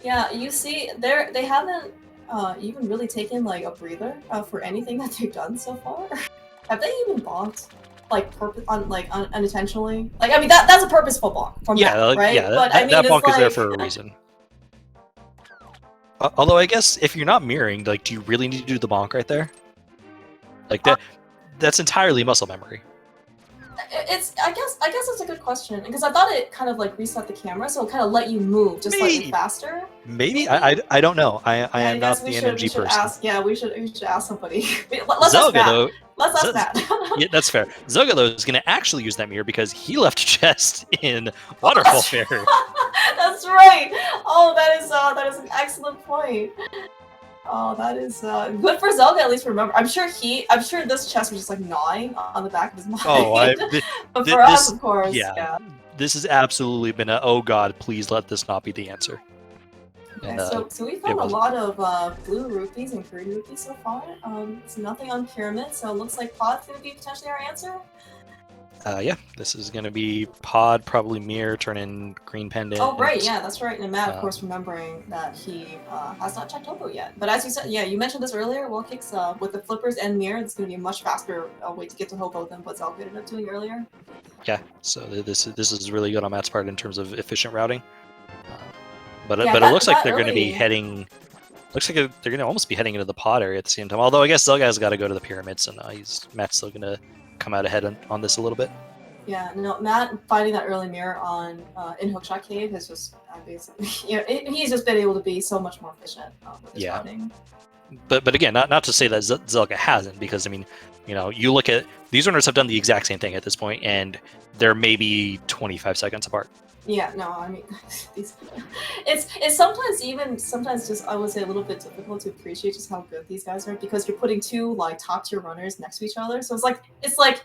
Yeah, you see, they haven't even really taken like a breather for anything that they've done so far. Have they even bonked? Unintentionally. Like, I mean, that's a purposeful bonk from Matt, right? Yeah, but I mean, that bonk is there for a reason. Although I guess if you're not mirroring, like, do you really need to do the bonk right there? Like that's entirely muscle memory. I guess that's a good question because I thought it kind of like reset the camera, so it kind of let you move just slightly faster. Maybe I don't know. I am not the NMG person. We should ask somebody. Let's ask Matt. Yeah, that's fair. Zelga though is going to actually use that mirror because he left a chest in Waterfall Fairy. That's right. Oh, that is an excellent point. Oh, that is good for Zelga. At least remember. I'm sure this chest was just like gnawing on the back of his mind. Oh, but for us, of course, yeah. This has absolutely been a oh god, please let this not be the answer. Okay, so we found a lot of blue rupees and green rupees so far. It's nothing on Pyramid, so it looks like Pod's going to be potentially our answer. Yeah, this is going to be Pod, probably Mirror, turn in Green Pendant. Oh, right, yeah, that's right. And Matt, of course, remembering that he has not checked Topo yet. But as you said, yeah, you mentioned this earlier, Wall Kicks, with the flippers and Mirror, it's going to be a much faster way to get to Hobo than what Zelga ended up doing earlier. Yeah, so this is really good on Matt's part in terms of efficient routing. But Yeah, it looks like they're going to be early- heading. Looks like they're going to almost be heading into the pod area at the same time. Although I guess Zelga's got to go to the pyramids, and Matt's still going to come out ahead on this a little bit. Yeah, no, Matt finding that early mirror on in Hookshot Cave has just basically, he's just been able to be so much more efficient with his routing. But again, not to say that Zelga hasn't, because I mean, you look at these runners have done the exact same thing at this point, and they're maybe 25 seconds apart. Yeah, no, I mean, it's sometimes just, I would say, a little bit difficult to appreciate just how good these guys are, because you're putting two like top tier runners next to each other, so it's like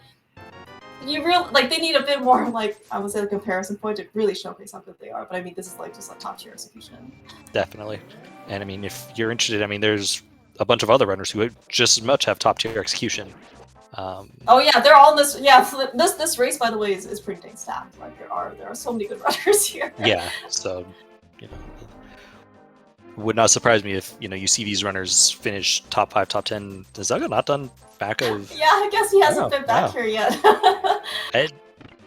you really they need a bit more, like, I would say, a comparison point to really showcase how good they are. But I mean, this is like just like top tier execution. Definitely, and I mean, if you're interested, I mean, there's a bunch of other runners who just as much have top tier execution. Oh yeah, they're all in this. Yeah, this race, by the way, is pretty dang stacked. Like there are so many good runners here. Yeah, so would not surprise me if you see these runners finish top 5, top 10. Is Zelga not done back of? Yeah, I guess he hasn't been back here yet. It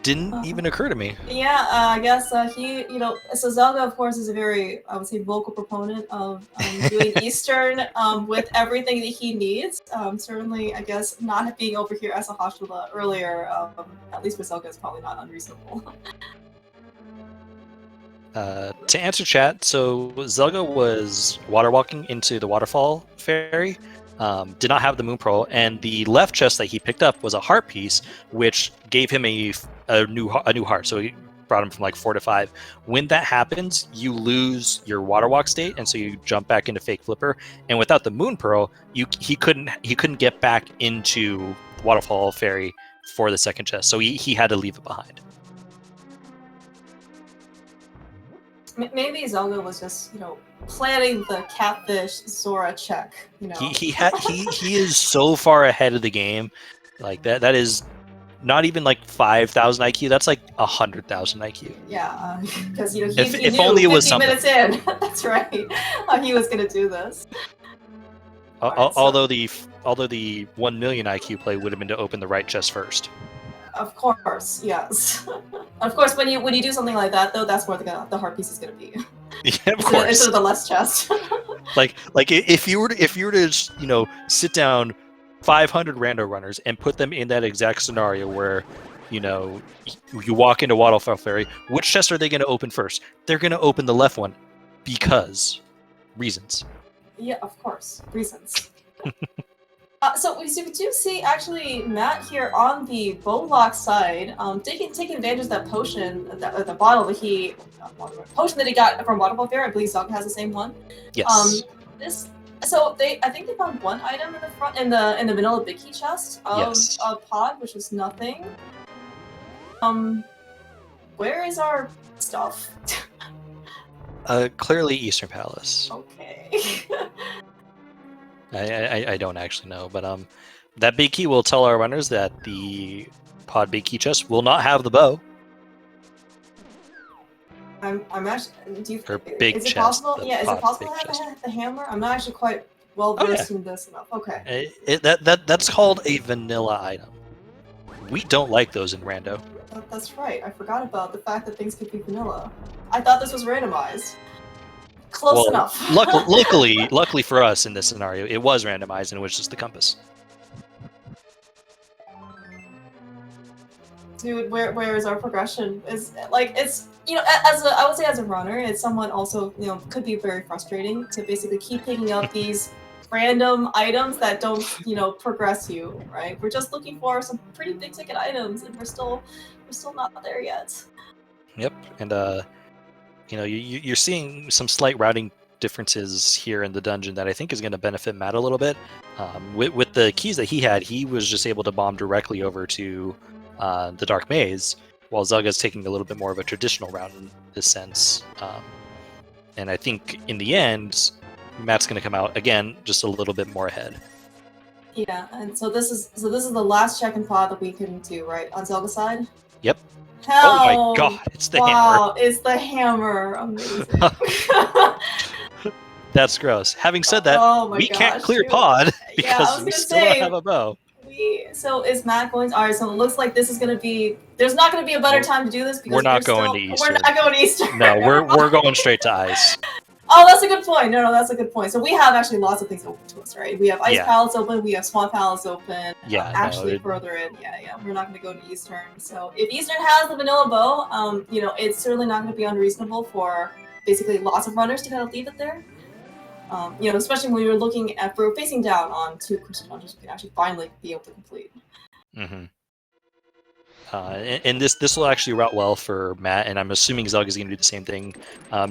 didn't even occur to me. Yeah, I guess he, so Zelga, of course, is a very, I would say, vocal proponent of doing Eastern with everything that he needs. Certainly, I guess, not being over here as a Hashula earlier, at least with Zelga, is probably not unreasonable. To answer chat, so Zelga was water walking into the waterfall fairy, did not have the moon pearl, and the left chest that he picked up was a heart piece, which gave him a new heart. So he brought him from like 4 to 5. When that happens, you lose your water walk state, and so you jump back into fake flipper. And without the moon pearl, he couldn't get back into waterfall fairy for the second chest, so he had to leave it behind. Maybe Zelga was just, planning the catfish Zora check. He is so far ahead of the game, like that is not even like 5,000 IQ. That's like 100,000 IQ. Yeah, because he if knew only it was 50 something. minutes in. That's right. He was gonna do this. Although the 1 million IQ play would have been to open the right chest first. Of course, yes. Of course, when you do something like that, though, that's where the heart piece is going to be. Yeah, of course. Instead of the less chest. like if you were to sit down 500 rando runners and put them in that exact scenario where you walk into Waterfall Fairy, which chest are they going to open first? They're going to open the left one because reasons. Yeah, of course, reasons. So we do see actually Matt here on the Bowlock side, taking advantage of that potion, the bottle that he got from Waterfall Fair. I believe Zelga has the same one. Yes. I think they found one item in the front in the vanilla Big Key chest of Pod, which was nothing. Where is our stuff? Clearly Eastern Palace. Okay. I don't actually know, but that big key will tell our runners that the pod big key chest will not have the bow. I'm actually. Is it chest, possible? Yeah, is it possible to have the hammer? I'm not actually quite well versed in this enough. Okay. That's called a vanilla item. We don't like those in rando. That's right. I forgot about the fact that things could be vanilla. I thought this was randomized. Close enough. luckily for us in this scenario, it was randomized and it was just the compass. Dude, where is our progression? It's I would say as a runner, it's somewhat also could be very frustrating to basically keep picking up these random items that don't progress you, right? We're just looking for some pretty big ticket items, and we're still not there yet. Yep, and you're seeing some slight routing differences here in the dungeon that I think is going to benefit Matt a little bit. With the keys that he had, he was just able to bomb directly over to the Dark Maze, while Zelga's taking a little bit more of a traditional route in this sense. And I think in the end, Matt's going to come out, again, just a little bit more ahead. Yeah, and so this is the last check and pod that we can do, right? On Zelda's side? Yep. Hell, Oh my god, it's the wow, it's the hammer. Amazing. hammer. That's gross. Having said that, Oh my we can't gosh, clear dude. pod Yeah, I because was we gonna still don't say, have a bow. so is Matt going? All right, so it looks like this is gonna be. There's not gonna be a better time to do this because We're not going to We're Eastern. not going to Eastern. No, we're going straight to ice. Oh, that's a good point. No, that's a good point. So we have actually lots of things open to us, right? We have Ice Yeah. Palace open, we have Swamp Palace open. Yeah, actually further in. Yeah. We're not going to go to Eastern. So if Eastern has the vanilla bow, it's certainly not going to be unreasonable for basically lots of runners to kind of leave it there. Especially when you're looking at for facing down on 2 crystal dungeons, we can actually finally be able to complete. Mm-hmm. And this will actually route well for Matt, and I'm assuming Zelga's going to do the same thing,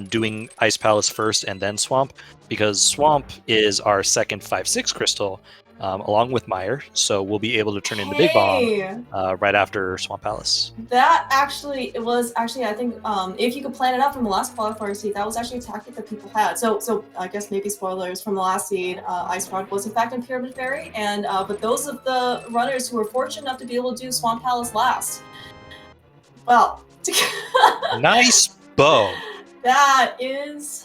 doing Ice Palace first and then Swamp, because Swamp is our second 5/6 crystal, along with Mire, so we'll be able to turn in the big bomb right after Swamp Palace. That actually, I think, if you could plan it out from the last qualifier seed, that was actually a tactic that people had. So I guess maybe spoilers from the last seed, Ice Rod was in fact in Pyramid Fairy, and but those of the runners who were fortunate enough to be able to do Swamp Palace last, well, nice bow. That is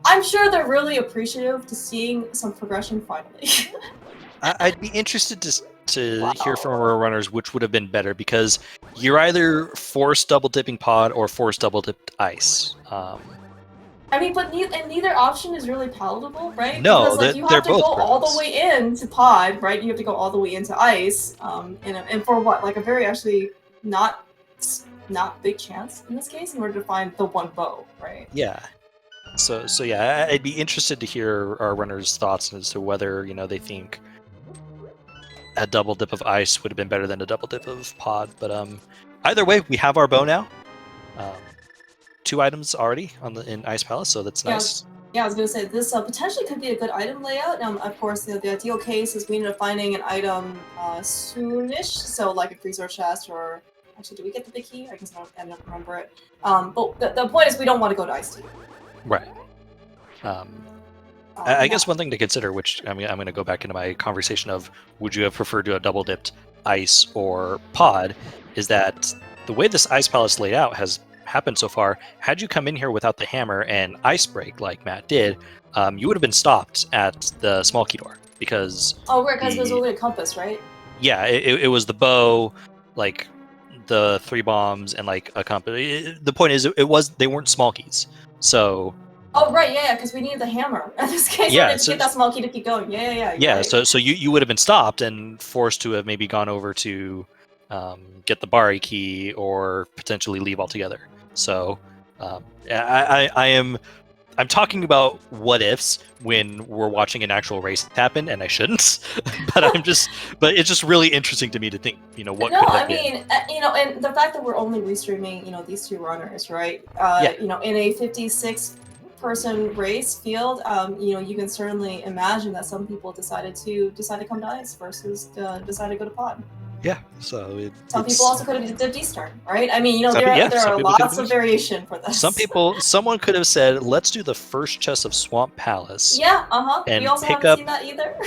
I'm sure they're really appreciative to seeing some progression finally. I'd be interested to hear from our runners which would have been better, because you're either forced double dipping pod or forced double dipped ice. I mean, but neither option is really palatable, right? No, because you have to go all the way into pod, right? You have to go all the way into ice, and for what, like a very actually not big chance in this case, in order to find the one bow, right? Yeah. So yeah, I'd be interested to hear our runners' thoughts as to whether they think a double dip of ice would have been better than a double dip of pod. But either way, we have our bow now. 2 items already in Ice Palace, so that's nice. Yeah, I was gonna say this potentially could be a good item layout. Of course, the ideal case is we end up finding an item soonish, so like a freezer chest, or actually, do we get the big key? I guess I don't remember it. But the point is, we don't want to go to Ice Tea. Right. I guess one thing to consider, which I'm going to go back into my conversation of would you have preferred to have double dipped ice or pod, is that the way this Ice Palace laid out has happened so far. Had you come in here without the hammer and ice break like Matt did, you would have been stopped at the small key door, because because it was only a compass, right? Yeah, it was the bow, like the 3 bombs, and like a compass. The point is, they weren't small keys, so. Oh right, yeah, because we needed the hammer in this case. Yeah, to get that small key to keep going. Yeah. Yeah, right. so you would have been stopped and forced to have maybe gone over to get the Bari key, or potentially leave altogether. So I'm talking about what ifs when we're watching an actual race happen, and I shouldn't. but it's just really interesting to me to think, what could have been. And the fact that we're only restreaming, these 2 runners, right? In a 56-person race field, you can certainly imagine that some people decided to come to ice versus decide to go to pod. Yeah, so some people also could have did Eastern, right? I mean, there are lots of variation for this. Someone could have said, "Let's do the first chest of Swamp Palace." Yeah, And we also haven't seen that either.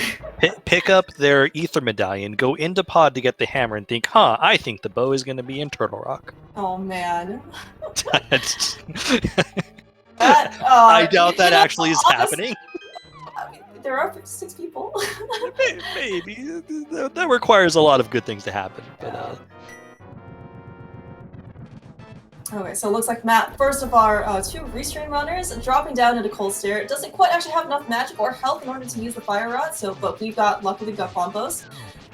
pick up their Ether Medallion, go into pod to get the hammer, and think, I think the bow is going to be in Turtle Rock. Oh man. I doubt that actually is happening. I mean, there are 56 people. Maybe that requires a lot of good things to happen. But okay, so it looks like Matt, first of our 2 restream runners, dropping down into Cold Stare. It doesn't quite actually have enough magic or health in order to use the Fire Rod, but luckily we've got bombos.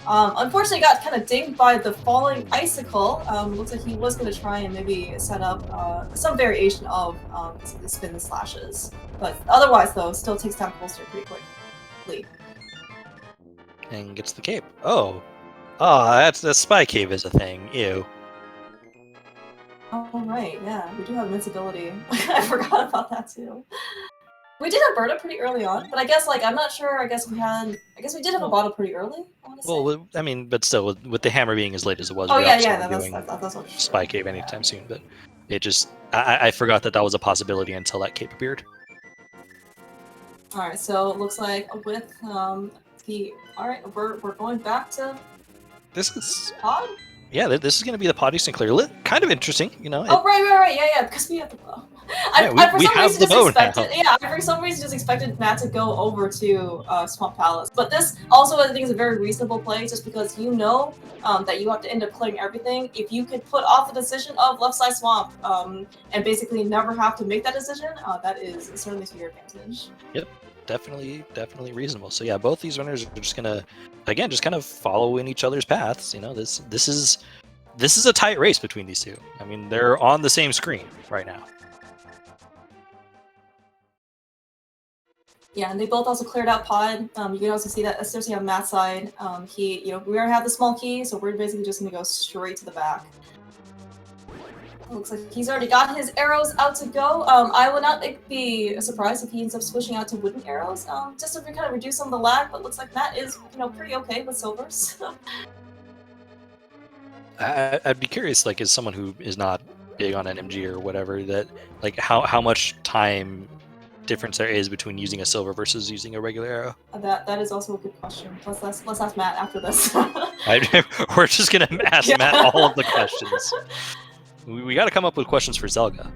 Unfortunately, got kind of dinged by the falling icicle. Looks like he was going to try and maybe set up some variation of the spin and slashes. But otherwise, though, still takes down Cold Stare pretty quickly. And gets the cape. Oh, that's the spy cave is a thing. Ew. Oh right, yeah, we do have invincibility. I forgot about that too. We did have Berta pretty early on, but I guess I'm not sure. I guess we did have a bottle pretty early. Well, I mean, but still, with the hammer being as late as it was, that's what spy cave anytime soon. But it just, I forgot that was a possibility until that cape appeared. All right, so it looks like with the all right, we're going back to This is pod. yeah. This is going to be the Potty Sinclair. Kind of interesting, you know. Oh right, yeah, because we have the bow. I for we some have reason the just bow expected, now. yeah, I for some reason just expected Matt to go over to Swamp Palace. But this also I think is a very reasonable play, just because you know that you have to end up clearing everything. If you could put off the decision of left side swamp and basically never have to make that decision, that is certainly to your advantage. Yep, definitely reasonable. So yeah, both these runners are just gonna, again, just kind of follow in each other's paths. You know, this is a tight race between these two. I mean, they're on the same screen right now. Yeah, and they both also cleared out pod. You can also see that, especially on Matt's side, we already have the small key, so we're basically just gonna go straight to the back. Looks like he's already got his arrows out to go. I would not be surprised if he ends up switching out to wooden arrows, just to kind of reduce some of the lag. But looks like Matt is, pretty okay with silvers. I'd be curious, like, as someone who is not big on NMG or whatever, that like how much time difference there is between using a silver versus using a regular arrow. That is also a good question. Let's ask Matt after this. We're just gonna ask Matt all of the questions. We got to come up with questions for Zelga.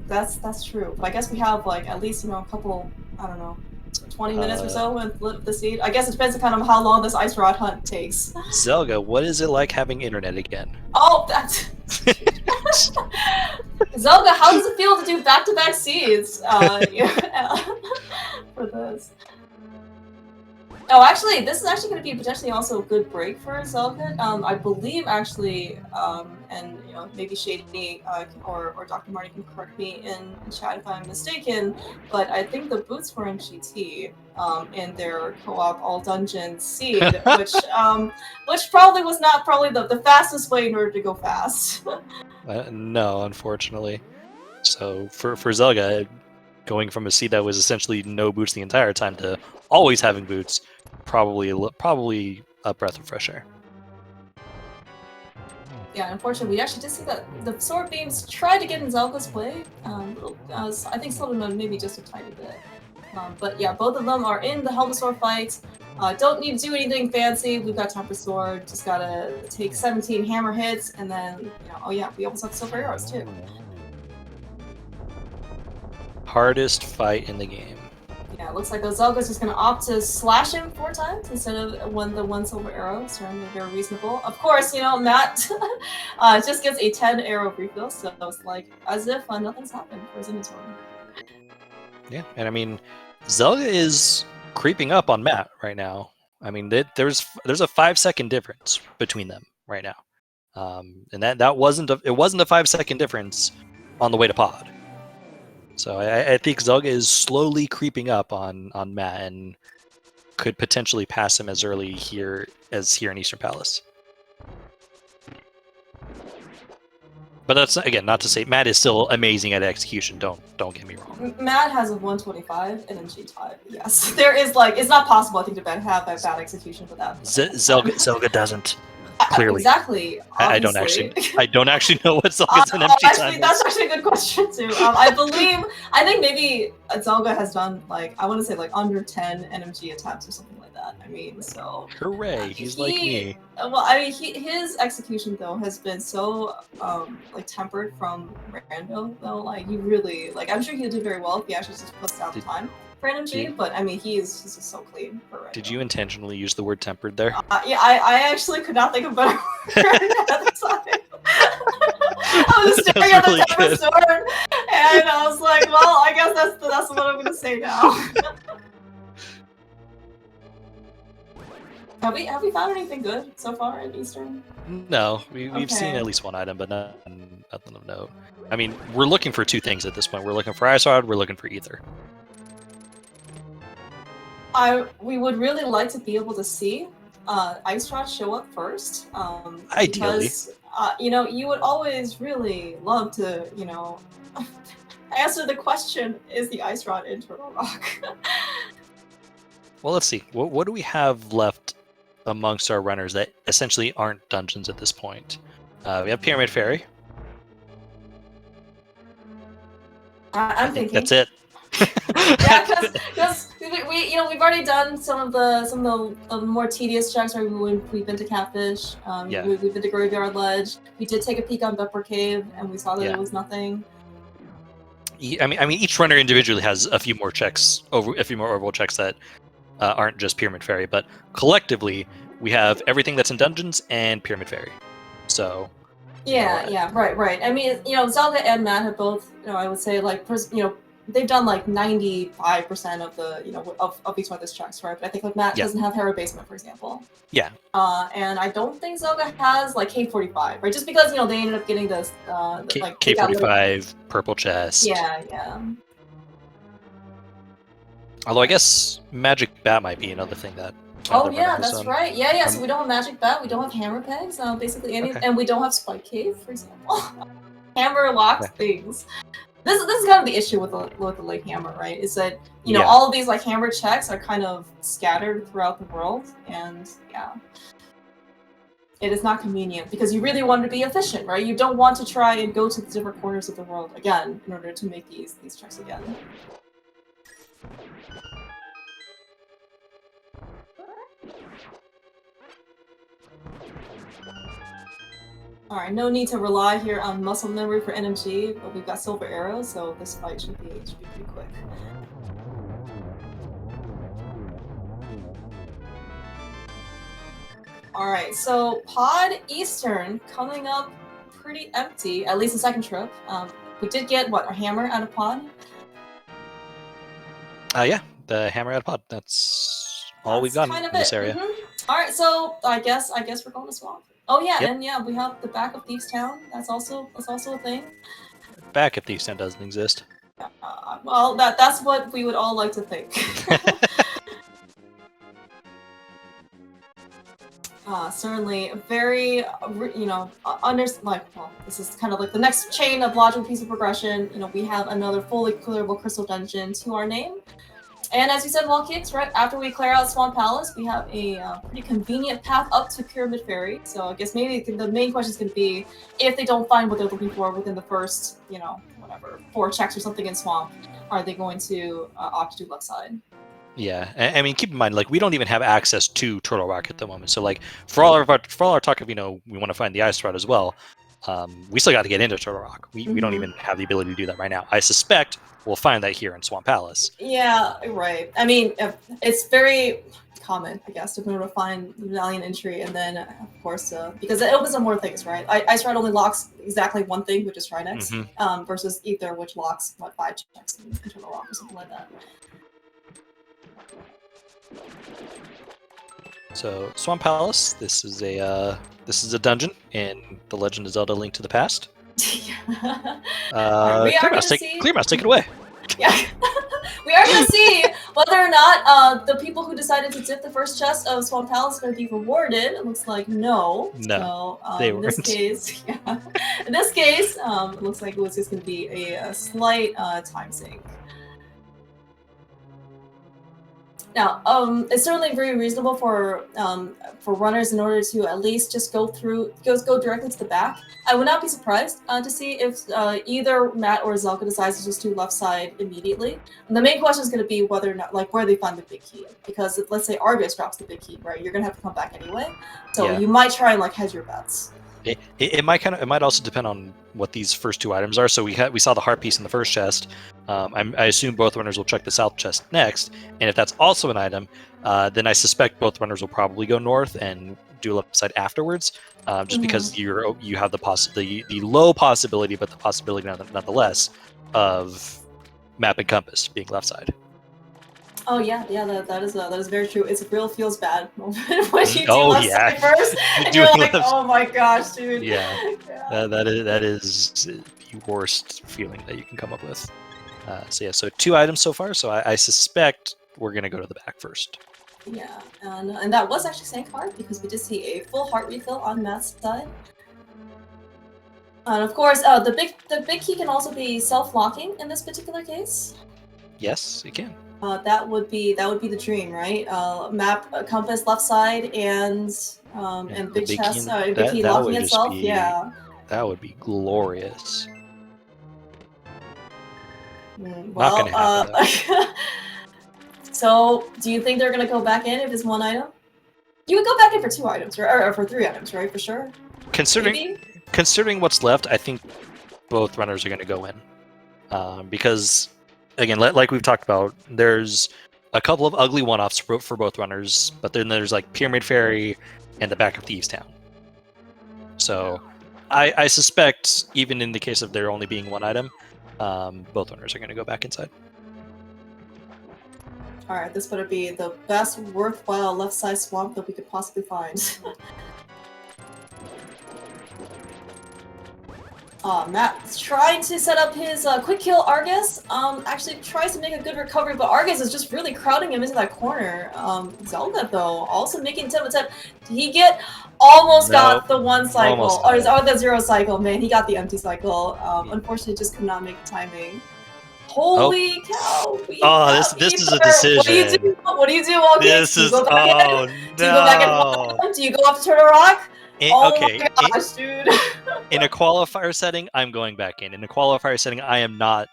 That's true. But I guess we have like at least a couple, I don't know, 20 minutes or so with the seed. I guess it depends on kind of how long this ice rod hunt takes. Zelga, what is it like having internet again? Oh, that's Zelga. How does it feel to do back-to-back seeds for this? Oh, actually, this is actually going to be potentially also a good break for Zelga. I believe actually, and maybe Shady or Dr. Marty can correct me in chat if I'm mistaken, but I think the boots were in GT in their co-op all dungeon seed, which probably was not the fastest way in order to go fast. No, unfortunately. So for Zelga, going from a seed that was essentially no boots the entire time to always having boots, probably a breath of fresh air. Yeah, unfortunately, we actually did see that the sword beams tried to get in Zelga's way. I think some of them maybe just a tiny bit. But yeah, both of them are in the Helmet Sword fight. Don't need to do anything fancy. We've got Temper Sword. Just gotta take 17 hammer hits, and then oh yeah, we almost have silver arrows too. Hardest fight in the game. Yeah, it looks like Zelga's just going to opt to slash him 4 times instead of the one silver arrow. Certainly very reasonable. Of course, Matt just gets a 10 arrow refill, so it's like as if nothing's happened for his inventory. Yeah, and I mean, Zelga is creeping up on Matt right now. I mean, there's a 5-second difference between them right now, and that wasn't a 5-second difference on the way to pod. So I think Zelga is slowly creeping up on Matt and could potentially pass him as early here in Eastern Palace. But that's, again, not to say Matt is still amazing at execution. Don't get me wrong. Matt has a 125 and NG type. Yes, there is it's not possible I think to have a bad execution without. Zelga doesn't. Clearly, exactly. I don't actually know what Zelga's an empty time. That's actually a good question too. I think maybe Zelga has done I want to say under 10 NMG attempts or something like that. I mean, so hooray, he's like me. Well, I mean, his execution though has been so tempered from Rando though. He really I'm sure he'll do very well if he actually just puts out the time. NMG, but I mean, he's just so clean for right Did now. you intentionally use the word tempered there? Yeah, I actually could not think of a better word at the time. I was staring at the temper sword, and I was like, well, I guess that's what I'm going to say now. Have we found anything good so far in Eastern? No, we've seen at least one item, but nothing of note. I mean, we're looking for 2 things at this point. We're looking for Ice Rod, we're looking for Ether. We would really like to be able to see Ice Rod show up first. Ideally. Because, you would always really love to, answer the question, is the Ice Rod in Turtle Rock? Well, let's see. What do we have left amongst our runners that essentially aren't dungeons at this point? We have Pyramid Fairy. I'm thinking. That's it. Yeah, because we've already done some of the more tedious checks. Right, we've been to Catfish. Yeah. We've been to Graveyard Ledge. We did take a peek on Bepper Cave, and we saw that it was nothing. I mean, each runner individually has a few more overall checks that aren't just Pyramid Fairy, but collectively we have everything that's in dungeons and Pyramid Fairy. So. Yeah, right. I mean, Zelda and Matt have both, I would say, like, they've done like 95% of the, of each one of those checks, right? But I think like Matt doesn't have Harrow Basement, for example. Yeah. And I don't think Zelda has like K45, right? Just because they ended up getting this like K45 purple chest. Yeah. Although I guess Magic Bat might be another thing that. Oh yeah, that's right. Yeah. So we don't have Magic Bat, we don't have Hammer Pegs, basically and we don't have Spike Cave, for example. Hammer locked things. This is kind of the issue with the Lake Hammer, right? Is that all of these like hammer checks are kind of scattered throughout the world, and it is not convenient because you really want to be efficient, right? You don't want to try and go to the different corners of the world again in order to make these checks again. Alright, no need to rely here on muscle memory for NMG, but we've got Silver Arrow, so this fight should be pretty quick. Alright, so Pod Eastern coming up pretty empty, at least the second trip. We did get, a hammer out of Pod? Yeah, the hammer out of Pod. That's all we've gotten in this area. Alright, so I guess we're going to Swamp. Oh yeah, and we have the back of Thieves Town. That's also a thing. Back of Thieves Town doesn't exist. Well, that's what we would all like to think. Certainly, very this is kind of like the next chain of logical piece of progression. We have another fully clearable crystal dungeon to our name. And as you said, Wallkicks, right after we clear out Swamp Palace, we have a pretty convenient path up to Pyramid Fairy. So I guess maybe the main question is going to be, if they don't find what they're looking for within the first, 4 checks or something in Swamp, are they going to opt to do left side? Yeah, I mean, keep in mind, like, we don't even have access to Turtle Rock at the moment. So, like, for all our talk of, we want to find the Ice Route as well. We still got to get into Turtle Rock. We don't even have the ability to do that right now. I suspect we'll find that here in Swamp Palace. Yeah, right. I mean, it's very common, I guess, to be able to find the medallion entry, and then, of course, because it opens up more things, right? Ice Ride only locks exactly one thing, which is Trinex, versus Ether, which locks, 5 checks in Turtle Rock or something like that. So, Swamp Palace, this is a dungeon in The Legend of Zelda: Link to the Past. Clear Mouse, take it away. Yeah, we are going to see whether or not the people who decided to dip the first chest of Swamp Palace are going to be rewarded. It looks like no. No, so, they in this case, it looks like it was just going to be a slight time sink. Now, it's certainly very reasonable for runners in order to at least just go directly to the back. I would not be surprised to see if either Matt or Zelka decides to just do left side immediately. And the main question is going to be whether or not, where they find the big key. Because if, let's say, Argus drops the big key, right, you're going to have to come back anyway. So you might try and hedge your bets. It might also depend on what these first 2 items are. So we saw the heart piece in the first chest. I assume both runners will check the south chest next, and if that's also an item, then I suspect both runners will probably go north and do left side afterwards, just because you have the low possibility, but the possibility nonetheless of map and compass being left side. Oh yeah, that is very true. It real feels bad when you do left side first, and you're like, oh my gosh, dude. Yeah. That is the worst feeling that you can come up with. So 2 items so far. So I suspect we're gonna go to the back first. Yeah, and that was actually sank hard because we did see a full heart refill on Matt's side. And of course, the big key can also be self-locking in this particular case. Yes, it can. That would be the dream, right? Map, compass, left side, and big chest, big key locking itself. That would be glorious. Not gonna happen. So, do you think they're gonna go back in if it's one item? You would go back in for 2 items, or for 3 items, right? For sure. Considering what's left, I think both runners are going to go in, because again, like we've talked about, there's a couple of ugly one-offs for both runners, but then there's like Pyramid Fairy and the back of Thieves Town. So I suspect, even in the case of there only being one item, both runners are going to go back inside. Alright, this better be the best worthwhile left side swamp that we could possibly find. Matt's trying to set up his quick kill Argus. Actually tries to make a good recovery, but Argus is just really crowding him into that corner. Zelda, though, also making 10 attempt. Did he get? Almost got the 1 cycle. Or the 0 cycle, man. He got the empty cycle. Unfortunately, just could not make timing. Holy cow! This is a decision. What do you do? Okay, this is. No. Do you go back and do you go up to Turtle Rock? Okay. My gosh, dude. In a qualifier setting, I'm going back in. In a qualifier setting, I am not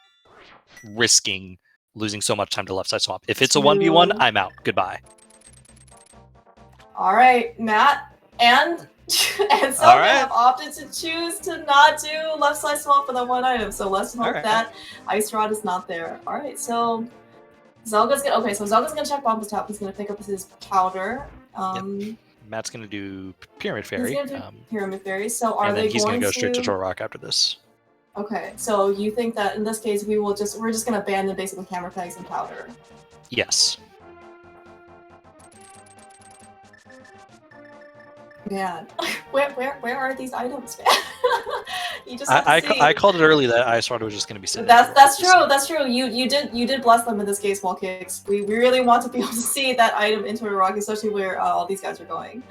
risking losing so much time to left side swamp. If it's a 1v1, I'm out. Goodbye. All right, Matt and Zelda have opted to choose to not do left side swamp for that 1 item. So let's hope that Ice Rod is not there. All right, so Zelda's gonna check bomb top. He's gonna pick up his powder. Matt's gonna do Pyramid Fairy. Pyramid Fairy. So he's gonna go straight to Turtle Rock after this. Okay, so you think that in this case we're just gonna abandon basically hammer pegs and powder? Yes. Man, where are these items, man? You just I called it early that Ice Rod was just gonna be sitting. That's true. That's true. You did bless them in this case, Wall Kicks. We really want to be able to see that item into a rock, especially where all these guys are going.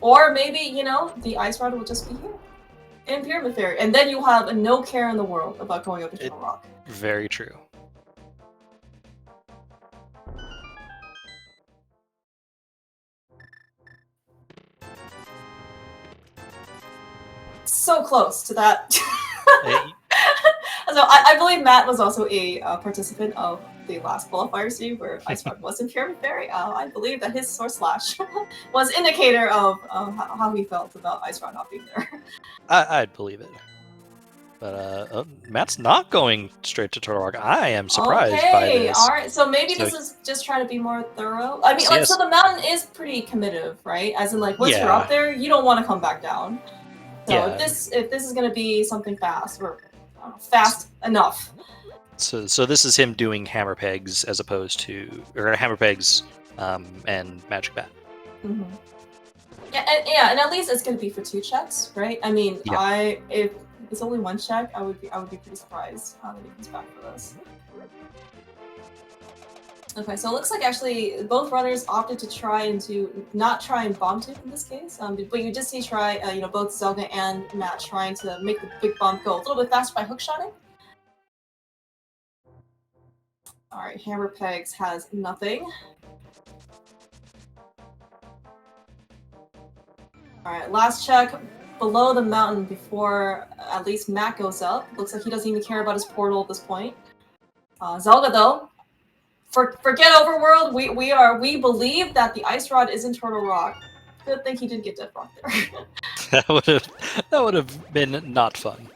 Or maybe, you know, the Ice Rod will just be here in Pyramid Fairy, and then you'll have no care in the world about going up into a rock. Very true. So close to that. So I believe Matt was also a participant of the last qualifier series where Ice Rod was in Pyramid Fairy. I believe that his sword slash was indicator of how he felt about Ice Rod not being there. I'd believe it. But Matt's not going straight to Turtle Rock. I am surprised by this. All right. So maybe this is just trying to be more thorough. I mean, so the mountain is pretty committive, right? As in, like, once you're up there, you don't want to come back down. So if this is going to be something fast or fast enough. So this is him doing hammer pegs as opposed to hammer pegs and magic bat. Mm-hmm. And at least it's going to be for 2 checks, right? I mean, if it's only 1 check, I would be pretty surprised that he comes back for this. Okay, so it looks like actually both runners opted to not try and bomb tip in this case, but you did see both Zelda and Matt trying to make the big bomb go a little bit faster by hookshotting. All right, hammer pegs has nothing. All right, last check below the mountain before at least Matt goes up. Looks like he doesn't even care about his portal at this point. Zelda though. Forget Overworld. We believe that the Ice Rod is in Turtle Rock. Good thing he didn't get Dead Rock there. that would have been not fun.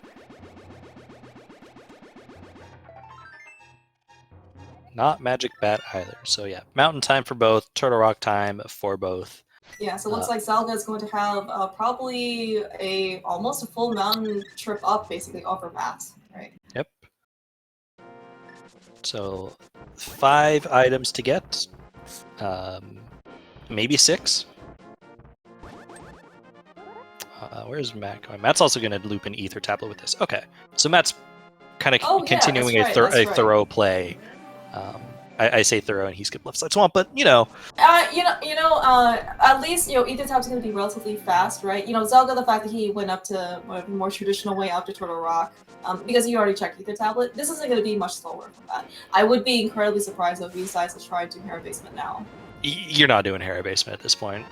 Not Magic Bat either. So yeah, Mountain time for both. Turtle Rock time for both. Yeah, so it looks like Zelda is going to have probably almost a full mountain trip up, basically over Matt, right? Yep. So 5 items to get, maybe 6. Where's Matt going? Matt's also going to loop an Ether Tablet with this. Okay, so Matt's kind of continuing a thorough play. I say thorough, and he skipped left side swamp, but you know. At least Ether Tab's going to be relatively fast, right? Zelda, the fact that he went up to a more traditional way up to Turtle Rock, because he already checked Ether Tablet. This isn't going to be much slower from that. I would be incredibly surprised if he decides to try to Hera Basement now. You're not doing Hera Basement at this point.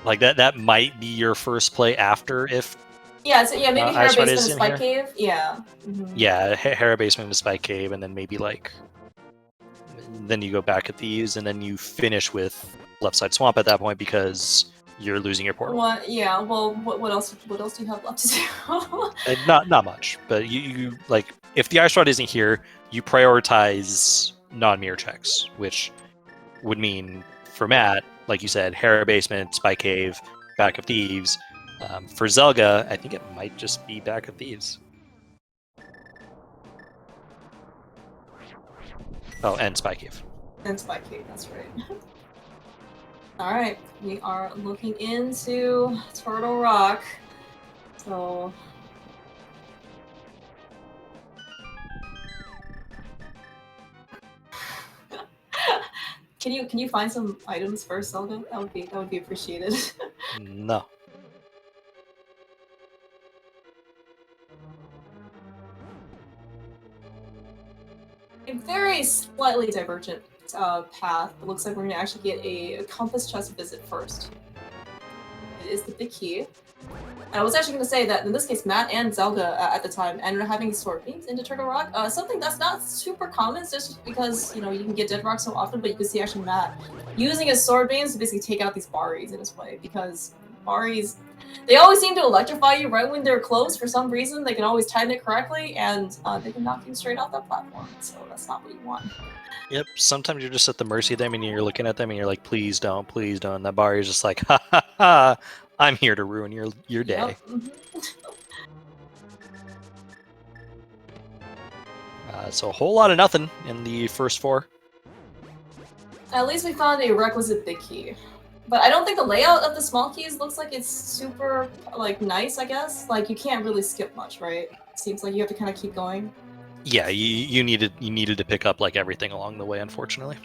Like that might be your first play after if Yeah, so yeah, maybe Ice Hera Rod Basement is and in Spike here. Cave. Yeah. Mhm. Yeah, Hera Basement and Spike Cave, and then maybe like then you go back at these, and then you finish with Left Side Swamp at that point because you're losing your portal. What? Yeah. Well, what else? What else do you have left to do? Not much, but you like if the Ice Rod isn't here, you prioritize non-mirror checks, which would mean for Matt, like you said, Hera Basement, Spike Cave, Back of Thieves. For Zelga, I think it might just be Back of Thieves. Oh, and Spike Cave. And Spike Cave. That's right. All right, we are looking into Turtle Rock. So. Can you find some items first, Zelda? That would be appreciated. No. A very slightly divergent path. It looks like we're gonna actually get a compass chest visit first. It is the big key. And I was actually going to say that in this case, Matt and Zelda at the time ended up having sword beams into Turtle Rock. Something that's not super common, just because you can get Dead Rock so often, but you can see actually Matt using his sword beams to basically take out these Baris in his way, because Baris, they always seem to electrify you right when they're close for some reason. They can always time it correctly, and they can knock you straight off that platform. So that's not what you want. Yep. Sometimes you're just at the mercy of them, and you're looking at them, and you're like, "Please don't, please don't." And that Bari is just like, "Ha ha ha! I'm here to ruin your day." Yep. Mm-hmm. So a whole lot of nothing in the first 4. At least we found a requisite big key. But I don't think the layout of the small keys looks like it's super, nice, I guess. Like, you can't really skip much, right? Seems like you have to kind of keep going. Yeah, you needed to pick up, like, everything along the way, unfortunately.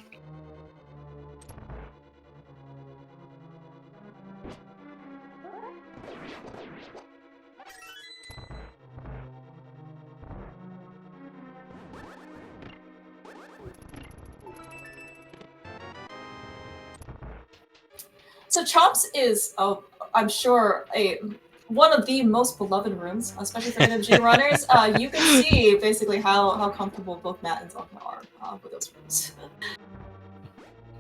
So Chomps is, I'm sure, one of the most beloved rooms, especially for NMG runners. You can see basically how comfortable both Matt and Zelda are with those rooms.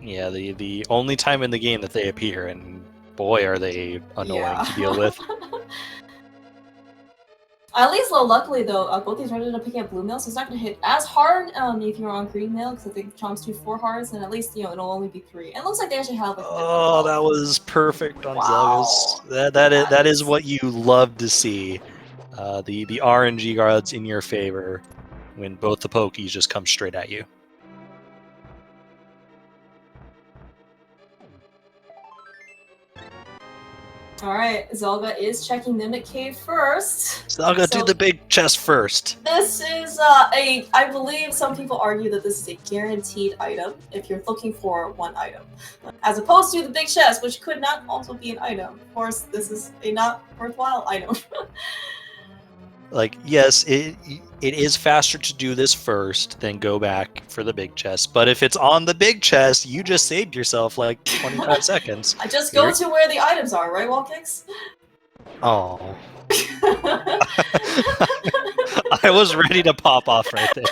Yeah, the only time in the game that they appear, and boy, are they annoying to deal with. At least, luckily though, both these runners are picking up blue mail, so it's not going to hit as hard if you're on green mail, because I think Chomps do 4 hearts, and at least it'll only be 3. And it looks like they actually have Oh, that was perfect on wow. Zelga's. That is what you love to see. The RNG guards in your favor when both the pokies just come straight at you. Alright, Zelga is checking Mimic Cave first. Zelga, do the big chest first. This is I believe some people argue that this is a guaranteed item if you're looking for one item. As opposed to the big chest, which could not also be an item. Of course, this is a not worthwhile item. Like, yes, it is faster to do this first than go back for the big chest. But if it's on the big chest, you just saved yourself like 25 seconds. I just go to where the items are, right, Wallkicks? Oh. I was ready to pop off right there,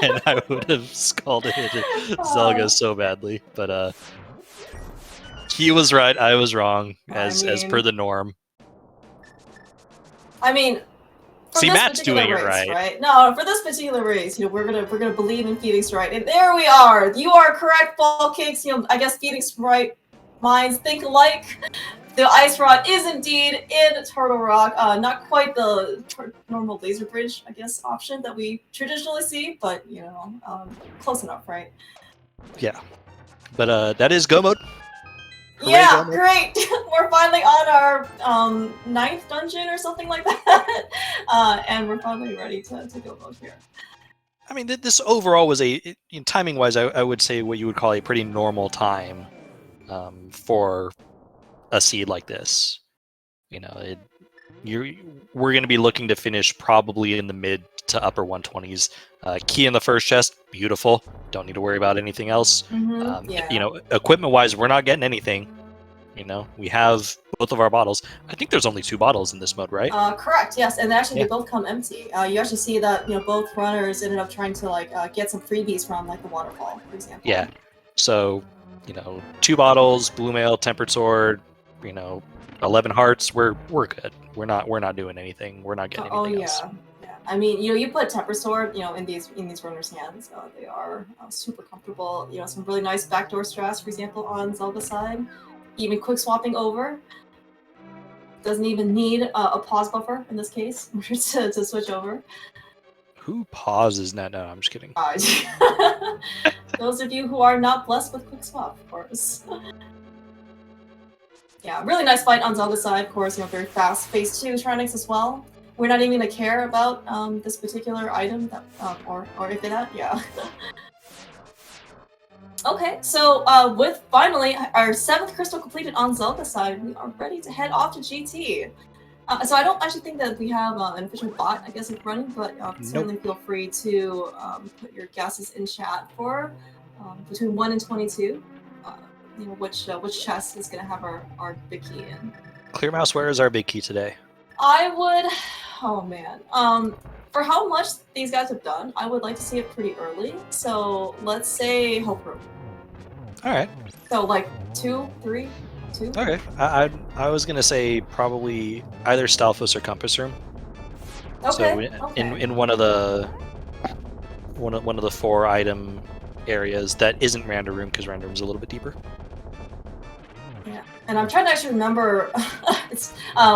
and I would have scalded Zelga so badly. But he was right, I was wrong, as per the norm. I mean, see, Matt's doing race, it right. No, for this particular race, we're gonna believe in Phoenix Wright, and there we are. You are correct, Ballcakes. I guess Phoenix Wright minds think alike. The ice rod is indeed in Turtle Rock. Not quite the normal laser bridge, I guess, option that we traditionally see, but close enough, right? Yeah, but that is go mode. Hooray, yeah, great! We're finally on our 9th dungeon or something like that, and we're finally ready to go mode here. I mean, this overall was timing-wise, I would say what you would call a pretty normal time for a seed like this. We're going to be looking to finish probably in the mid to upper 120s. Key in the first chest, beautiful. Don't need to worry about anything else. Yeah. Equipment-wise, we're not getting anything. We have both of our bottles. I think there's only 2 bottles in this mode, right? Correct. Yes, and actually Yeah. they both come empty. You actually see that both runners ended up trying to like get some freebies from like the waterfall, for example. Yeah. So 2 bottles, blue mail, tempered sword, 11 hearts. We're good. We're not doing anything. We're not getting anything else. Yeah. I mean, you put temper sword, in these runners' hands. They are super comfortable. Some really nice backdoor strats, for example, on Zelda's side. Even quick swapping over. Doesn't even need a pause buffer in this case to switch over. Who pauses? No, I'm just kidding. Those of you who are not blessed with quick swap, of course. Yeah, really nice fight on Zelda's side, of course. Very fast. Phase 2 Trinix as well. We're not even gonna care about this particular item that, or if that, yeah. Okay, so with finally our 7th crystal completed on Zelda's side, we are ready to head off to GT. So I don't actually think that we have an official bot, I guess, running, but certainly feel free to put your guesses in chat for between 1 and 22. Which chest is gonna have our big key in. Clear Mouse, where is our big key today? I would, oh man, for how much these guys have done, I would like to see it pretty early. So let's say Hope Room. All right. So like 2, 3, 2. Okay. I was gonna say probably either Stalfos or Compass Room. Okay. So in one of the 4 item areas that isn't Random Room, because Random Room's a little bit deeper. Yeah, and I'm trying to actually remember it's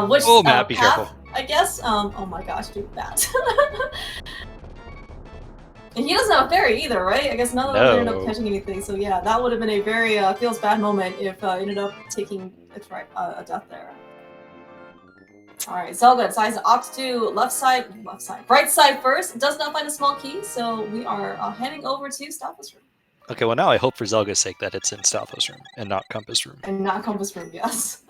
which Matt, be path, careful. I guess. Oh my gosh, dude, Matt. And he doesn't have a fairy either, right? I guess none of them ended up catching anything. So yeah, that would have been a very feels bad moment if ended up taking a death there. All right, Zelda decides to opt to right side first. Does not find a small key, so we are heading over to Stalfos Room. Okay, well now I hope for Zelga's sake that it's in Stalfos Room and not Compass Room. And not Compass Room, yes.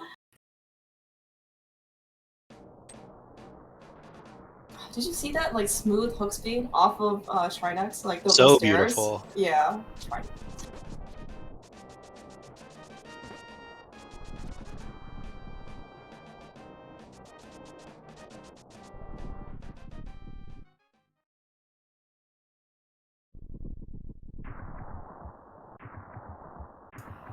Did you see that like smooth hook speed off of Trinex? Like those so stairs? Beautiful. Yeah.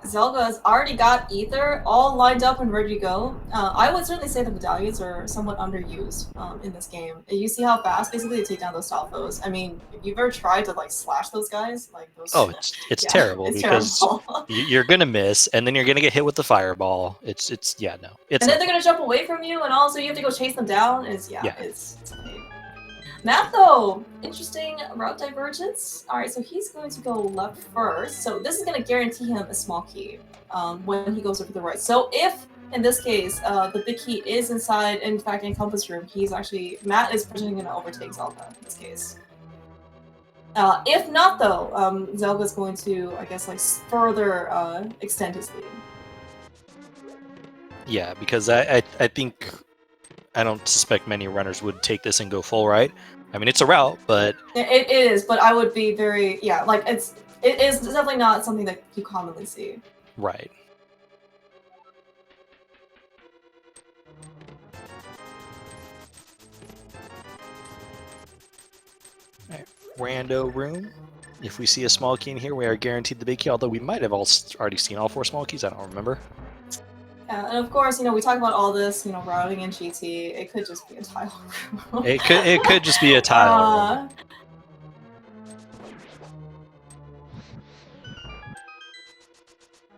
Zelda's already got Ether all lined up and ready to go. I would certainly say the medallions are somewhat underused in this game. You see how fast basically they take down those Stalfos. I mean, if you've ever tried to like slash those guys, like those. Oh, it's terrible because you're gonna miss, and then you're gonna get hit with the fireball. It's and then they're gonna jump away from you, and also you have to go chase them down. It's a pain. Matt, though, interesting route divergence. All right, so he's going to go left first. So this is going to guarantee him a small key when he goes over to the right. So if, in this case, the big key is inside, in fact, in Compass Room, Matt is potentially going to overtake Zelda in this case. If not, though, Zelda's going to, I guess, like further extend his lead. Yeah, because I think I don't suspect many runners would take this and go full right. I mean, it's a route, but it is. But I would be very like it is definitely not something that you commonly see. Right. All right. Rando Room. If we see a small key in here, we are guaranteed the big key. Although we might have already seen all 4 small keys. I don't remember. And of course, we talk about all this, routing in GT. It could just be a tile room. it could just be a tile room.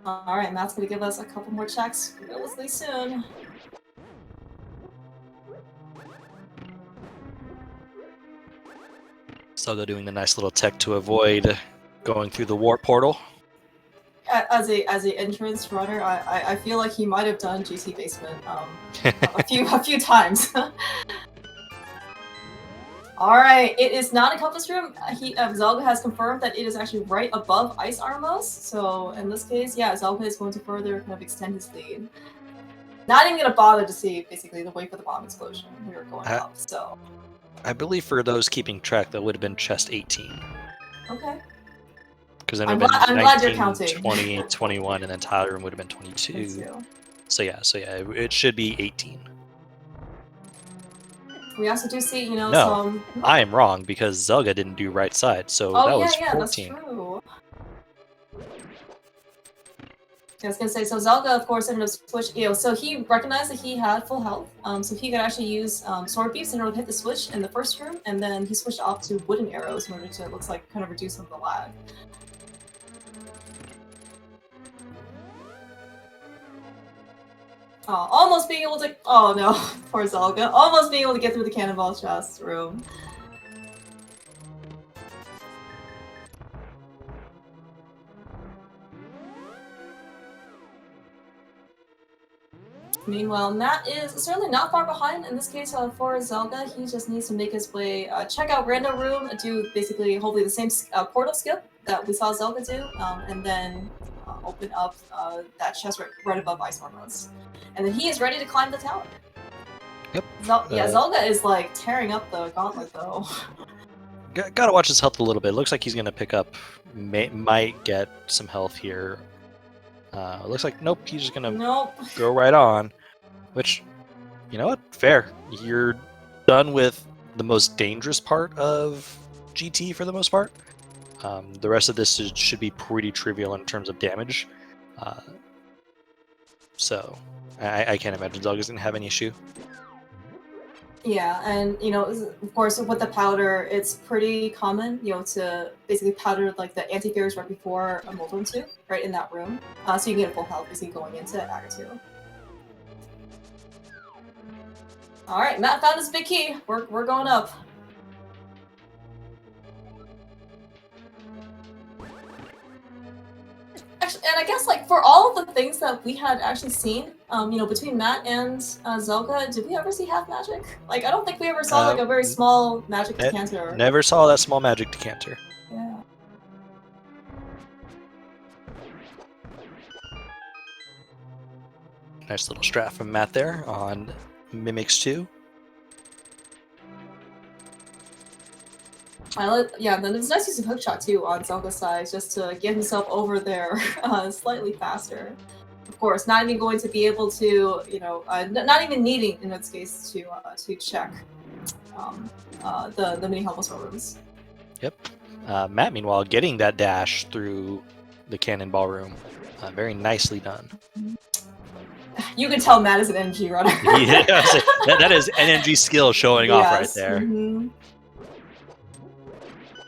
All right, Matt's gonna give us a couple more checks relatively soon. So they're doing the nice little tech to avoid going through the warp portal. As a entrance runner, I feel like he might have done GT basement a few times. All right, it is not a Compass Room. Zelga has confirmed that it is actually right above Ice Armos. So in this case, yeah, Zelga is going to further kind of extend his lead. Not even gonna bother to see basically the way for the bomb explosion. We were going up, so. I believe for those keeping track, that would have been chest 18. Okay. Because then I'm it would have been glad you're 19, counting. 20, 21, and then tile room would have been 22. So yeah, it should be 18. We also do see, you know, No, some. I am wrong because Zelga didn't do right side, so Oh that yeah, was yeah, 14. that's true. I was gonna say, so Zelga, of course, ended up switch. You know, so he recognized that he had full health, so he could actually use sword beams in order to hit the switch in the first room, and then he switched off to wooden arrows in order to, it looks like, kind of reduce some of the lag. Almost being able to. Oh no, poor Zelga. Almost being able to get through the cannonball chest room. Meanwhile, Matt is certainly not far behind. In this case, for Zelga, he just needs to make his way, check out Random Room, do basically hopefully the same portal skip that we saw Zelga do, and then open up that chest right above Ice Hormones. And then he is ready to climb the tower. Yep. Yeah, Zelga is like tearing up the gauntlet though. Gotta watch his health a little bit. Looks like he's gonna pick up, might get some health here. Looks like nope, he's just gonna go right on. Which, you know what? Fair. You're done with the most dangerous part of GT for the most part. The rest of this should be pretty trivial in terms of damage. So I can't imagine Zelga's gonna have any issue. Yeah, and you know, of course, with the powder, it's pretty common, you know, to basically powder like the antivirus right before a Molten 2, right in that room, so you can get full health basically going into Act 2. All right, Matt found his big key. We're going up. Actually, and I guess like for all of the things that we had actually seen, you know, between Matt and Zelga, did we ever see half magic? Like, I don't think we ever saw like a very small magic decanter. Never saw that small magic decanter. Yeah. Nice little strat from Matt there on Mimics 2. Yeah, then it's nice using hookshot too on Zelga's side, just to get himself over there slightly faster. Of course, not even going to be able to, you know, not even needing in this case to check the mini helpless rooms. Yep. Matt, meanwhile, getting that dash through the cannonball room, very nicely done. You can tell Matt is an NG runner. Yeah, that is NMG skill showing off right there. Mm-hmm.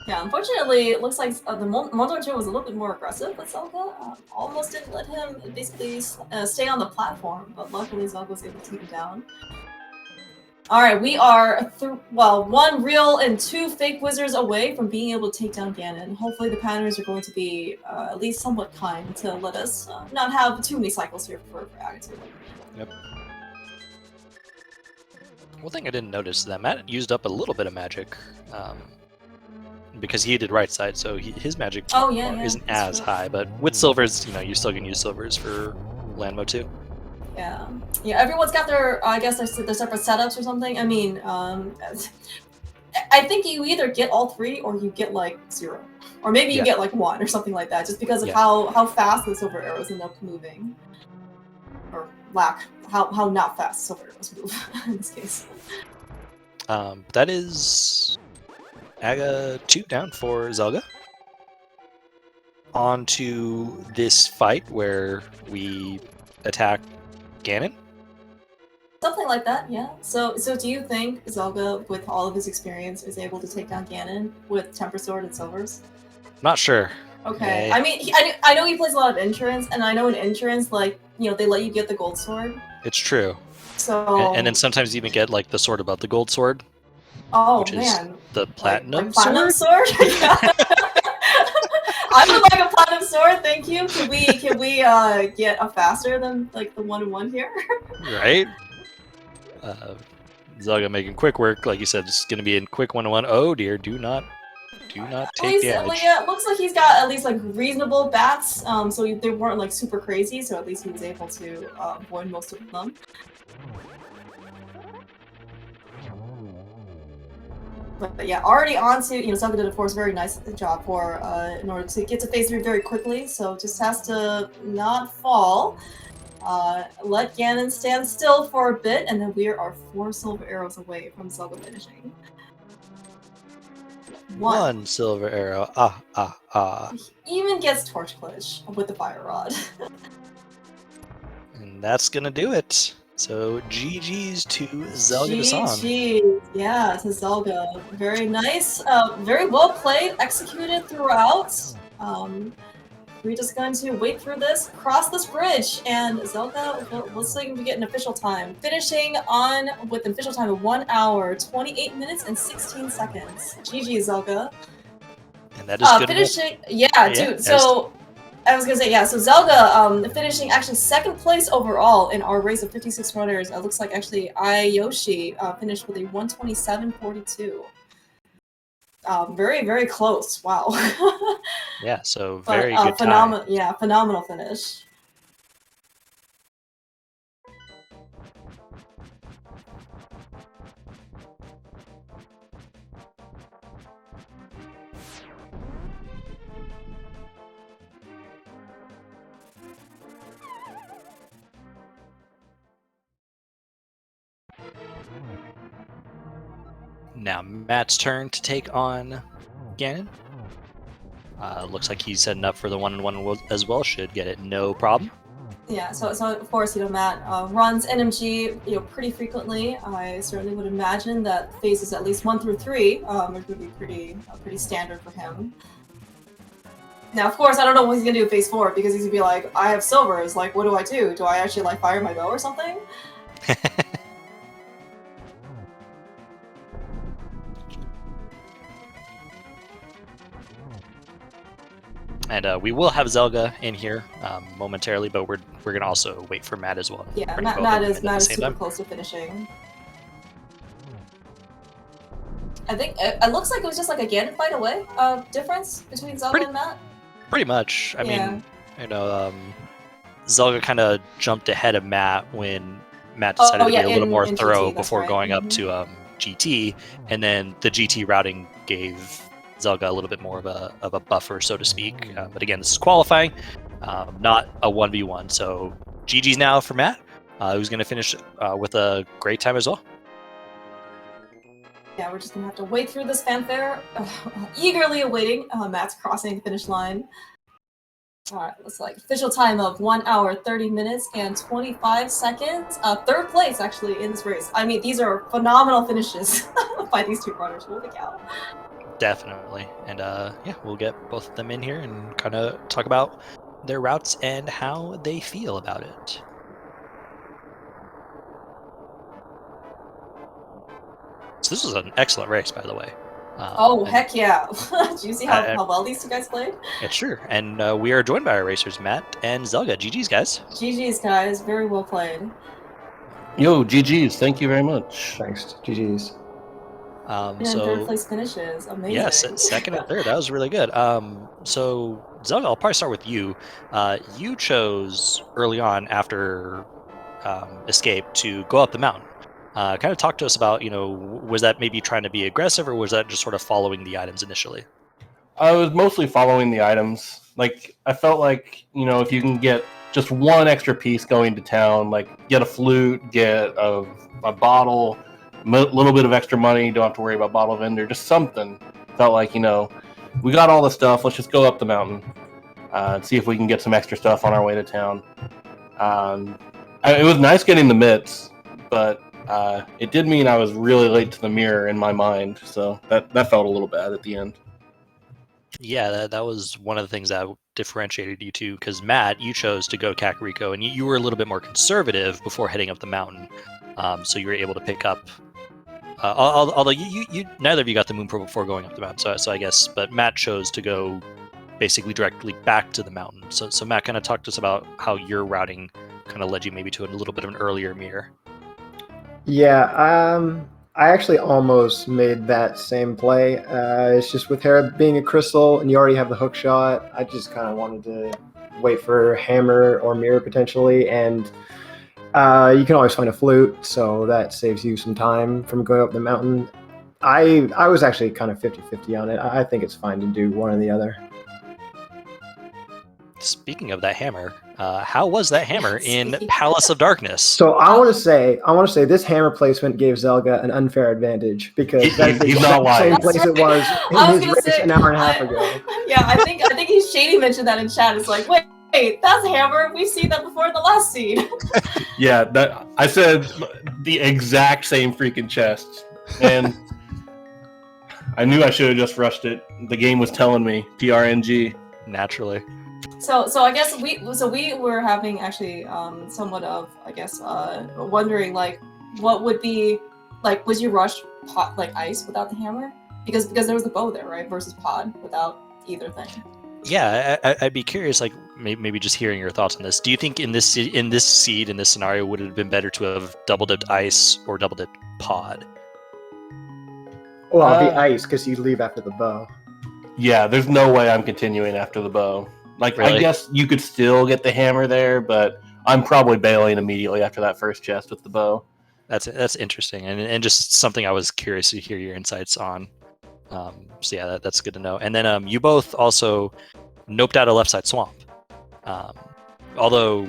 Yeah, unfortunately, it looks like the Molten 2 was a little bit more aggressive with Zelga. Almost didn't let him basically stay on the platform, but luckily Zelga was able to take him down. Alright, we are, one real and two fake wizards away from being able to take down Ganon. Hopefully the patterners are going to be at least somewhat kind to let us not have too many cycles here for attitude. Yep. One thing I didn't notice is that Matt used up a little bit of magic. Because he did right side, so his magic isn't as high. But with silvers, you know, you're still gonna use silvers for land mode too. Yeah, yeah. Everyone's got their, I guess, their separate setups or something. I mean, I think you either get all three or you get like 0, or maybe you get like 1 or something like that, just because of how fast the silver arrows end up moving, or how not fast silver arrows move in this case. That is. Aga 2 down for Zelga. On to this fight where we attack Ganon. Something like that, yeah. So do you think Zelga, with all of his experience, is able to take down Ganon with Temper Sword and Silvers? Not sure. Okay. I mean, I know he plays a lot of Endurance, and I know in Endurance, like, you know, they let you get the Gold Sword. It's true. So. And then sometimes you even get like the sword above the Gold Sword. Oh, which man. Is the platinum sword? Platinum sword? I would like a platinum sword, thank you. Can we get a faster than like the 1-1 here? Right. Zelga making quick work, like you said, it's gonna be in quick 1-1. Oh dear, do not take damage. Yeah, it looks like he's got at least like reasonable bats. So they weren't like super crazy, so at least he was able to avoid most of them. But yeah, already on to, you know, Zelga did, of course, a very nice job for in order to get to phase 3 very quickly, so just has to not fall. Let Ganon stand still for a bit, and then we are 4 silver arrows away from Zelda finishing. 1 silver arrow. He even gets Torch Glitch with the Fire Rod. And that's gonna do it. So GG's to Zelda-san. GG, yeah, to Zelda. Very nice, very well played, executed throughout. We're just going to wait through this, cross this bridge, and Zelda looks like we get an official time. Finishing on with an official time of 1 hour, 28 minutes, and 16 seconds. GG, Zelda. And that is good finishing, dude, so... I was gonna say, yeah, so Zelda finishing actually 2nd place overall in our race of 56 runners. It looks like actually Yoshi finished with a 127.42. Very, very close. Wow. Yeah, so very good time. Yeah, phenomenal finish. Now Matt's turn to take on Ganon. Looks like he's setting up for the 1-on-1 as well. Should get it, no problem. Yeah, so of course, Matt runs NMG, pretty frequently. I certainly would imagine that phases at least 1 through 3 would be pretty standard for him. Now, of course, I don't know what he's gonna do in phase 4 because he's gonna be like, I have silvers. Like, what do I do? Do I actually like fire my bow or something? And we will have Zelda in here momentarily, but we're gonna also wait for Matt as well. Yeah, Matt is super close to finishing. I think it looks like it was just like a Ganon fight away difference between Zelda and Matt. Pretty much. I mean, Zelda kind of jumped ahead of Matt when Matt decided to be a little more thorough before going up to GT, and then the GT routing gave Zelda a little bit more of a buffer, so to speak. But again, this is qualifying, not a 1v1. So GG's now for Matt, who's going to finish with a great time as well. Yeah, we're just going to have to wait through this fanfare, eagerly awaiting Matt's crossing the finish line. All right, looks like official time of 1 hour, 30 minutes, and 25 seconds. 3rd place, actually, in this race. I mean, these are phenomenal finishes by these 2 runners. Holy cow. Definitely. And yeah, we'll get both of them in here and kind of talk about their routes and how they feel about it. So this was an excellent race, by the way. Heck yeah. Do you see how well these 2 guys played? Yeah, sure. And we are joined by our racers, Matt and Zelda. GG's, guys. GG's, guys. Very well played. Yo, GG's. Thank you very much. Thanks. GG's. And 3rd place finishes. Amazing. Yes, 2nd and 3rd. That was really good. So Zelda, I'll probably start with you. You chose early on after Escape to go up the mountain. Kind of talk to us about, was that maybe trying to be aggressive, or was that just sort of following the items initially? I was mostly following the items. Like, I felt like, if you can get just one extra piece going to town, like get a flute, get a bottle, a little bit of extra money, don't have to worry about bottle vendor, just something. Felt like, we got all the stuff, let's just go up the mountain and see if we can get some extra stuff on our way to town. It was nice getting the mitts, but it did mean I was really late to the mirror in my mind, so that felt a little bad at the end. Yeah, that was one of the things that differentiated you two, because Matt, you chose to go Kakariko, and you were a little bit more conservative before heading up the mountain, so you were able to pick up. Although you neither of you got the moon pearl before going up the mountain, so I guess, but Matt chose to go basically directly back to the mountain. So Matt, kind of talk to us about how your routing kind of led you maybe to a little bit of an earlier mirror. Yeah, I actually almost made that same play. It's just with Hera being a crystal and you already have the hook shot, I just kind of wanted to wait for hammer or mirror potentially, and you can always find a flute, so that saves you some time from going up the mountain. I was actually kind of 50-50 on it. I think it's fine to do one or the other. Speaking of that hammer, How was that hammer in Palace of Darkness? So I want to say this hammer placement gave Zelga an unfair advantage because that's the He's not exact lying. same place it was I was in his gonna race say, an hour and a half ago. Yeah, I think he's Shady mentioned that in chat. It's like, wait, that's Hammer. We've seen that before in the last scene. Yeah, that I said the exact same freaking chest, and I knew I should have just rushed it. The game was telling me PRNG. Naturally. So I guess we were having actually somewhat of wondering like what would be like, would you rush pot like ice without the hammer because there was the bow there, right, versus pod without either thing. Yeah, I'd be curious, like maybe just hearing your thoughts on this. Do you think in this seed in this scenario would it have been better to have double dipped ice or double dipped pod? Well, the ice because you leave after the bow. Yeah, there's no way I'm continuing after the bow. Like, Really? I guess you could still get the hammer there, but I'm probably bailing immediately after that first chest with the bow. That's interesting, and just something I was curious to hear your insights on. So yeah, that's good to know. And then you both also noped out a left side swamp. Although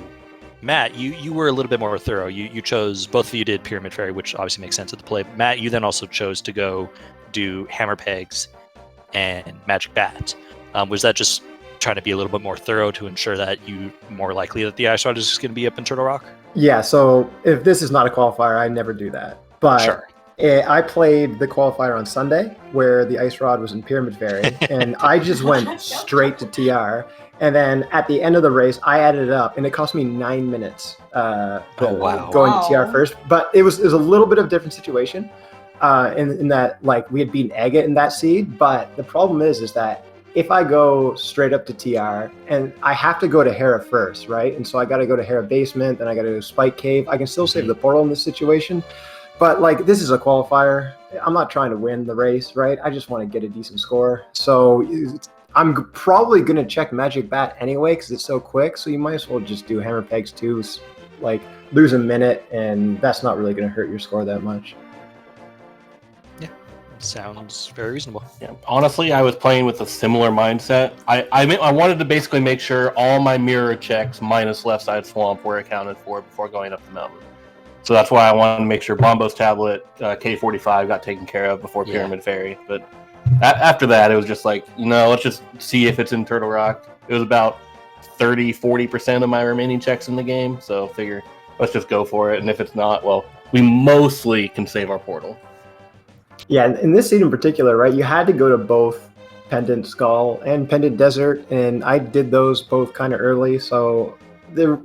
Matt, you were a little bit more thorough. You chose, both of you did Pyramid Fairy, which obviously makes sense at the play. Matt, you then also chose to go do Hammer Pegs and Magic Bat. Was that just trying to be a little bit more thorough to ensure that you more likely that the Ice Rod is just going to be up in Turtle Rock? Yeah, so if this is not a qualifier, I never do that. But Sure. I played the qualifier on Sunday where the Ice Rod was in Pyramid Fairy, and I just went straight to TR. And then at the end of the race, I added it up, and it cost me 9 minutes wow. going to TR first. But it was a little bit of a different situation in that, like, we had beaten Agate in that seed. But the problem is that if I go straight up to TR, and I have to go to Hera first, right? And so I got to go to Hera Basement, then I got to go to Spike Cave. I can still save the portal in this situation. But, like, this is a qualifier. I'm not trying to win the race, right? I just want to get a decent score. So I'm probably going to check Magic Bat anyway because it's so quick. So you might as well just do Hammer Pegs too. Like, lose a minute, and that's not really going to hurt your score that much. Yeah, sounds very reasonable. Yeah. Honestly, I was playing with a similar mindset. I wanted to basically make sure all my mirror checks minus left side swamp were accounted for before going up the mountain. So that's why I wanted to make sure Bombo's tablet, K45 got taken care of before Pyramid Fairy. But after that, it was just like, let's just see if it's in Turtle Rock. It was about 30-40% of my remaining checks in the game. So figure, let's just go for it. And if it's not, well, we mostly can save our portal. Yeah, in this seed in particular, right, you had to go to both Pendant Skull and Pendant Desert, and I did those both kind of early, so they're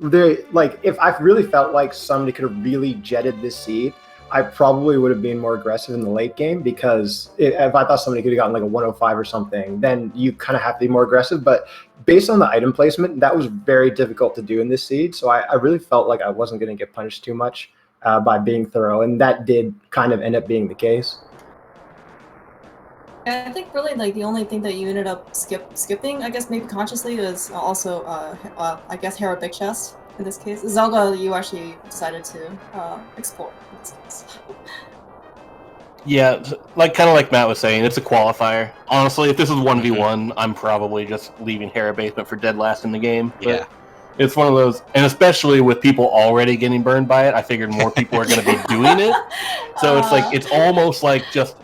like, if I really felt like somebody could have really jetted this seed, I probably would have been more aggressive in the late game, because if I thought somebody could have gotten like a 105 or something, then you kind of have to be more aggressive. But based on the item placement, that was very difficult to do in this seed, so I really felt like I wasn't going to get punished too much by being thorough, and that did kind of end up being the case. I think really like the only thing that you ended up skipping, I guess maybe consciously, is also I guess Hera Big Chest in this case. Zelda, you actually decided to explore in this case. Yeah, kind of like Matt was saying, it's a qualifier. Honestly, if this is 1v1, I'm probably just leaving Hera Basement for dead last in the game. But yeah. It's one of those, and especially with people already getting burned by it, I figured more people are going to be doing it. So it's like, it's almost like just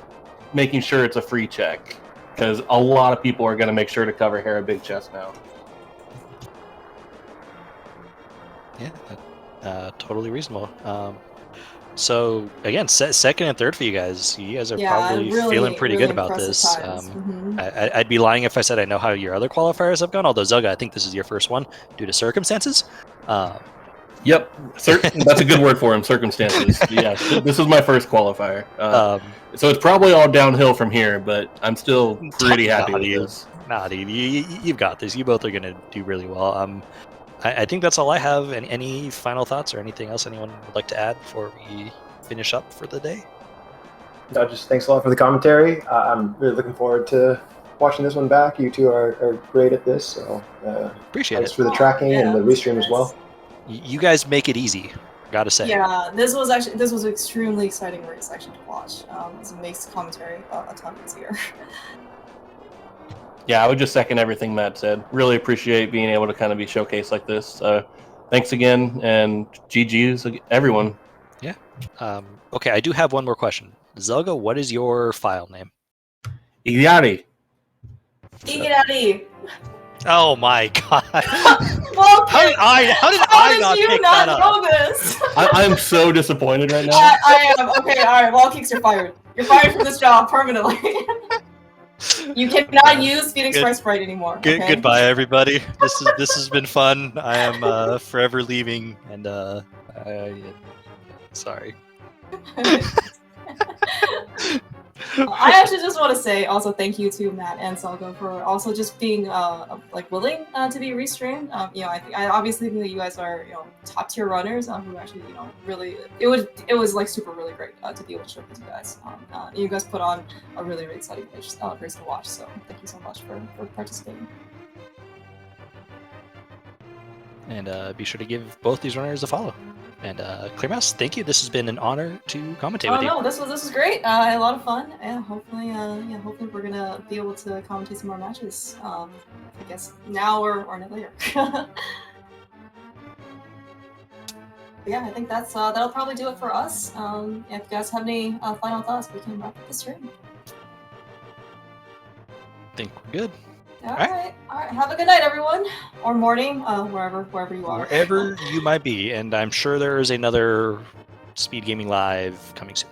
making sure it's a free check, because a lot of people are going to make sure to cover Hera Big Chest now. Yeah, totally reasonable. So again, second and third for you guys. You guys are probably feeling pretty good about this. I'd be lying if I said I know how your other qualifiers have gone. Although Zelga, I think this is your first one due to circumstances. Yep, that's a good word for him. Circumstances. Yeah, this is my first qualifier. So it's probably all downhill from here, but I'm still pretty happy with this. Nah, dude, you've got this. You both are gonna do really well. I think that's all I have. Any final thoughts or anything else anyone would like to add before we finish up for the day? No, just thanks a lot for the commentary. I'm really looking forward to watching this one back. You two are great at this, so appreciate thanks it for the tracking and the restream as well. You guys make it easy, gotta say. Yeah, this was an extremely exciting race actually to watch. It makes commentary a ton easier. Yeah, I would just second everything Matt said. Really appreciate being able to kind of be showcased like this. Thanks again, and GG's everyone. Yeah. Okay, I do have one more question. Zelga, what is your file name? Idiari. Iggy. Oh my god. Well, How did I not you pick not that know up? this? I'm so disappointed right now. I am. Okay, alright, Wall Kicks, you're fired. You're fired from this job permanently. You cannot use Phoenix Sprite Sprite anymore. Okay? Goodbye, everybody. This has been fun. I am forever leaving, and sorry. I actually just want to say also thank you to Matt and Salgo for also just being like willing to be restreamed. You know, I obviously think that you guys are top tier runners who actually really it was like super really great to be able to showcase you guys. You guys put on a really exciting race to watch. So thank you so much for participating. And be sure to give both these runners a follow. And Clear Mouse, thank you. This has been an honor to commentate with you. No, this was great. I had a lot of fun. And hopefully, hopefully we're gonna be able to commentate some more matches. I guess now or later. Yeah, I think that'll probably do it for us. If you guys have any final thoughts, we can wrap up the stream. I think we're good. All right. Have a good night, everyone, or morning, wherever you are. Wherever you might be, and I'm sure there is another SpeedGaming Live coming soon.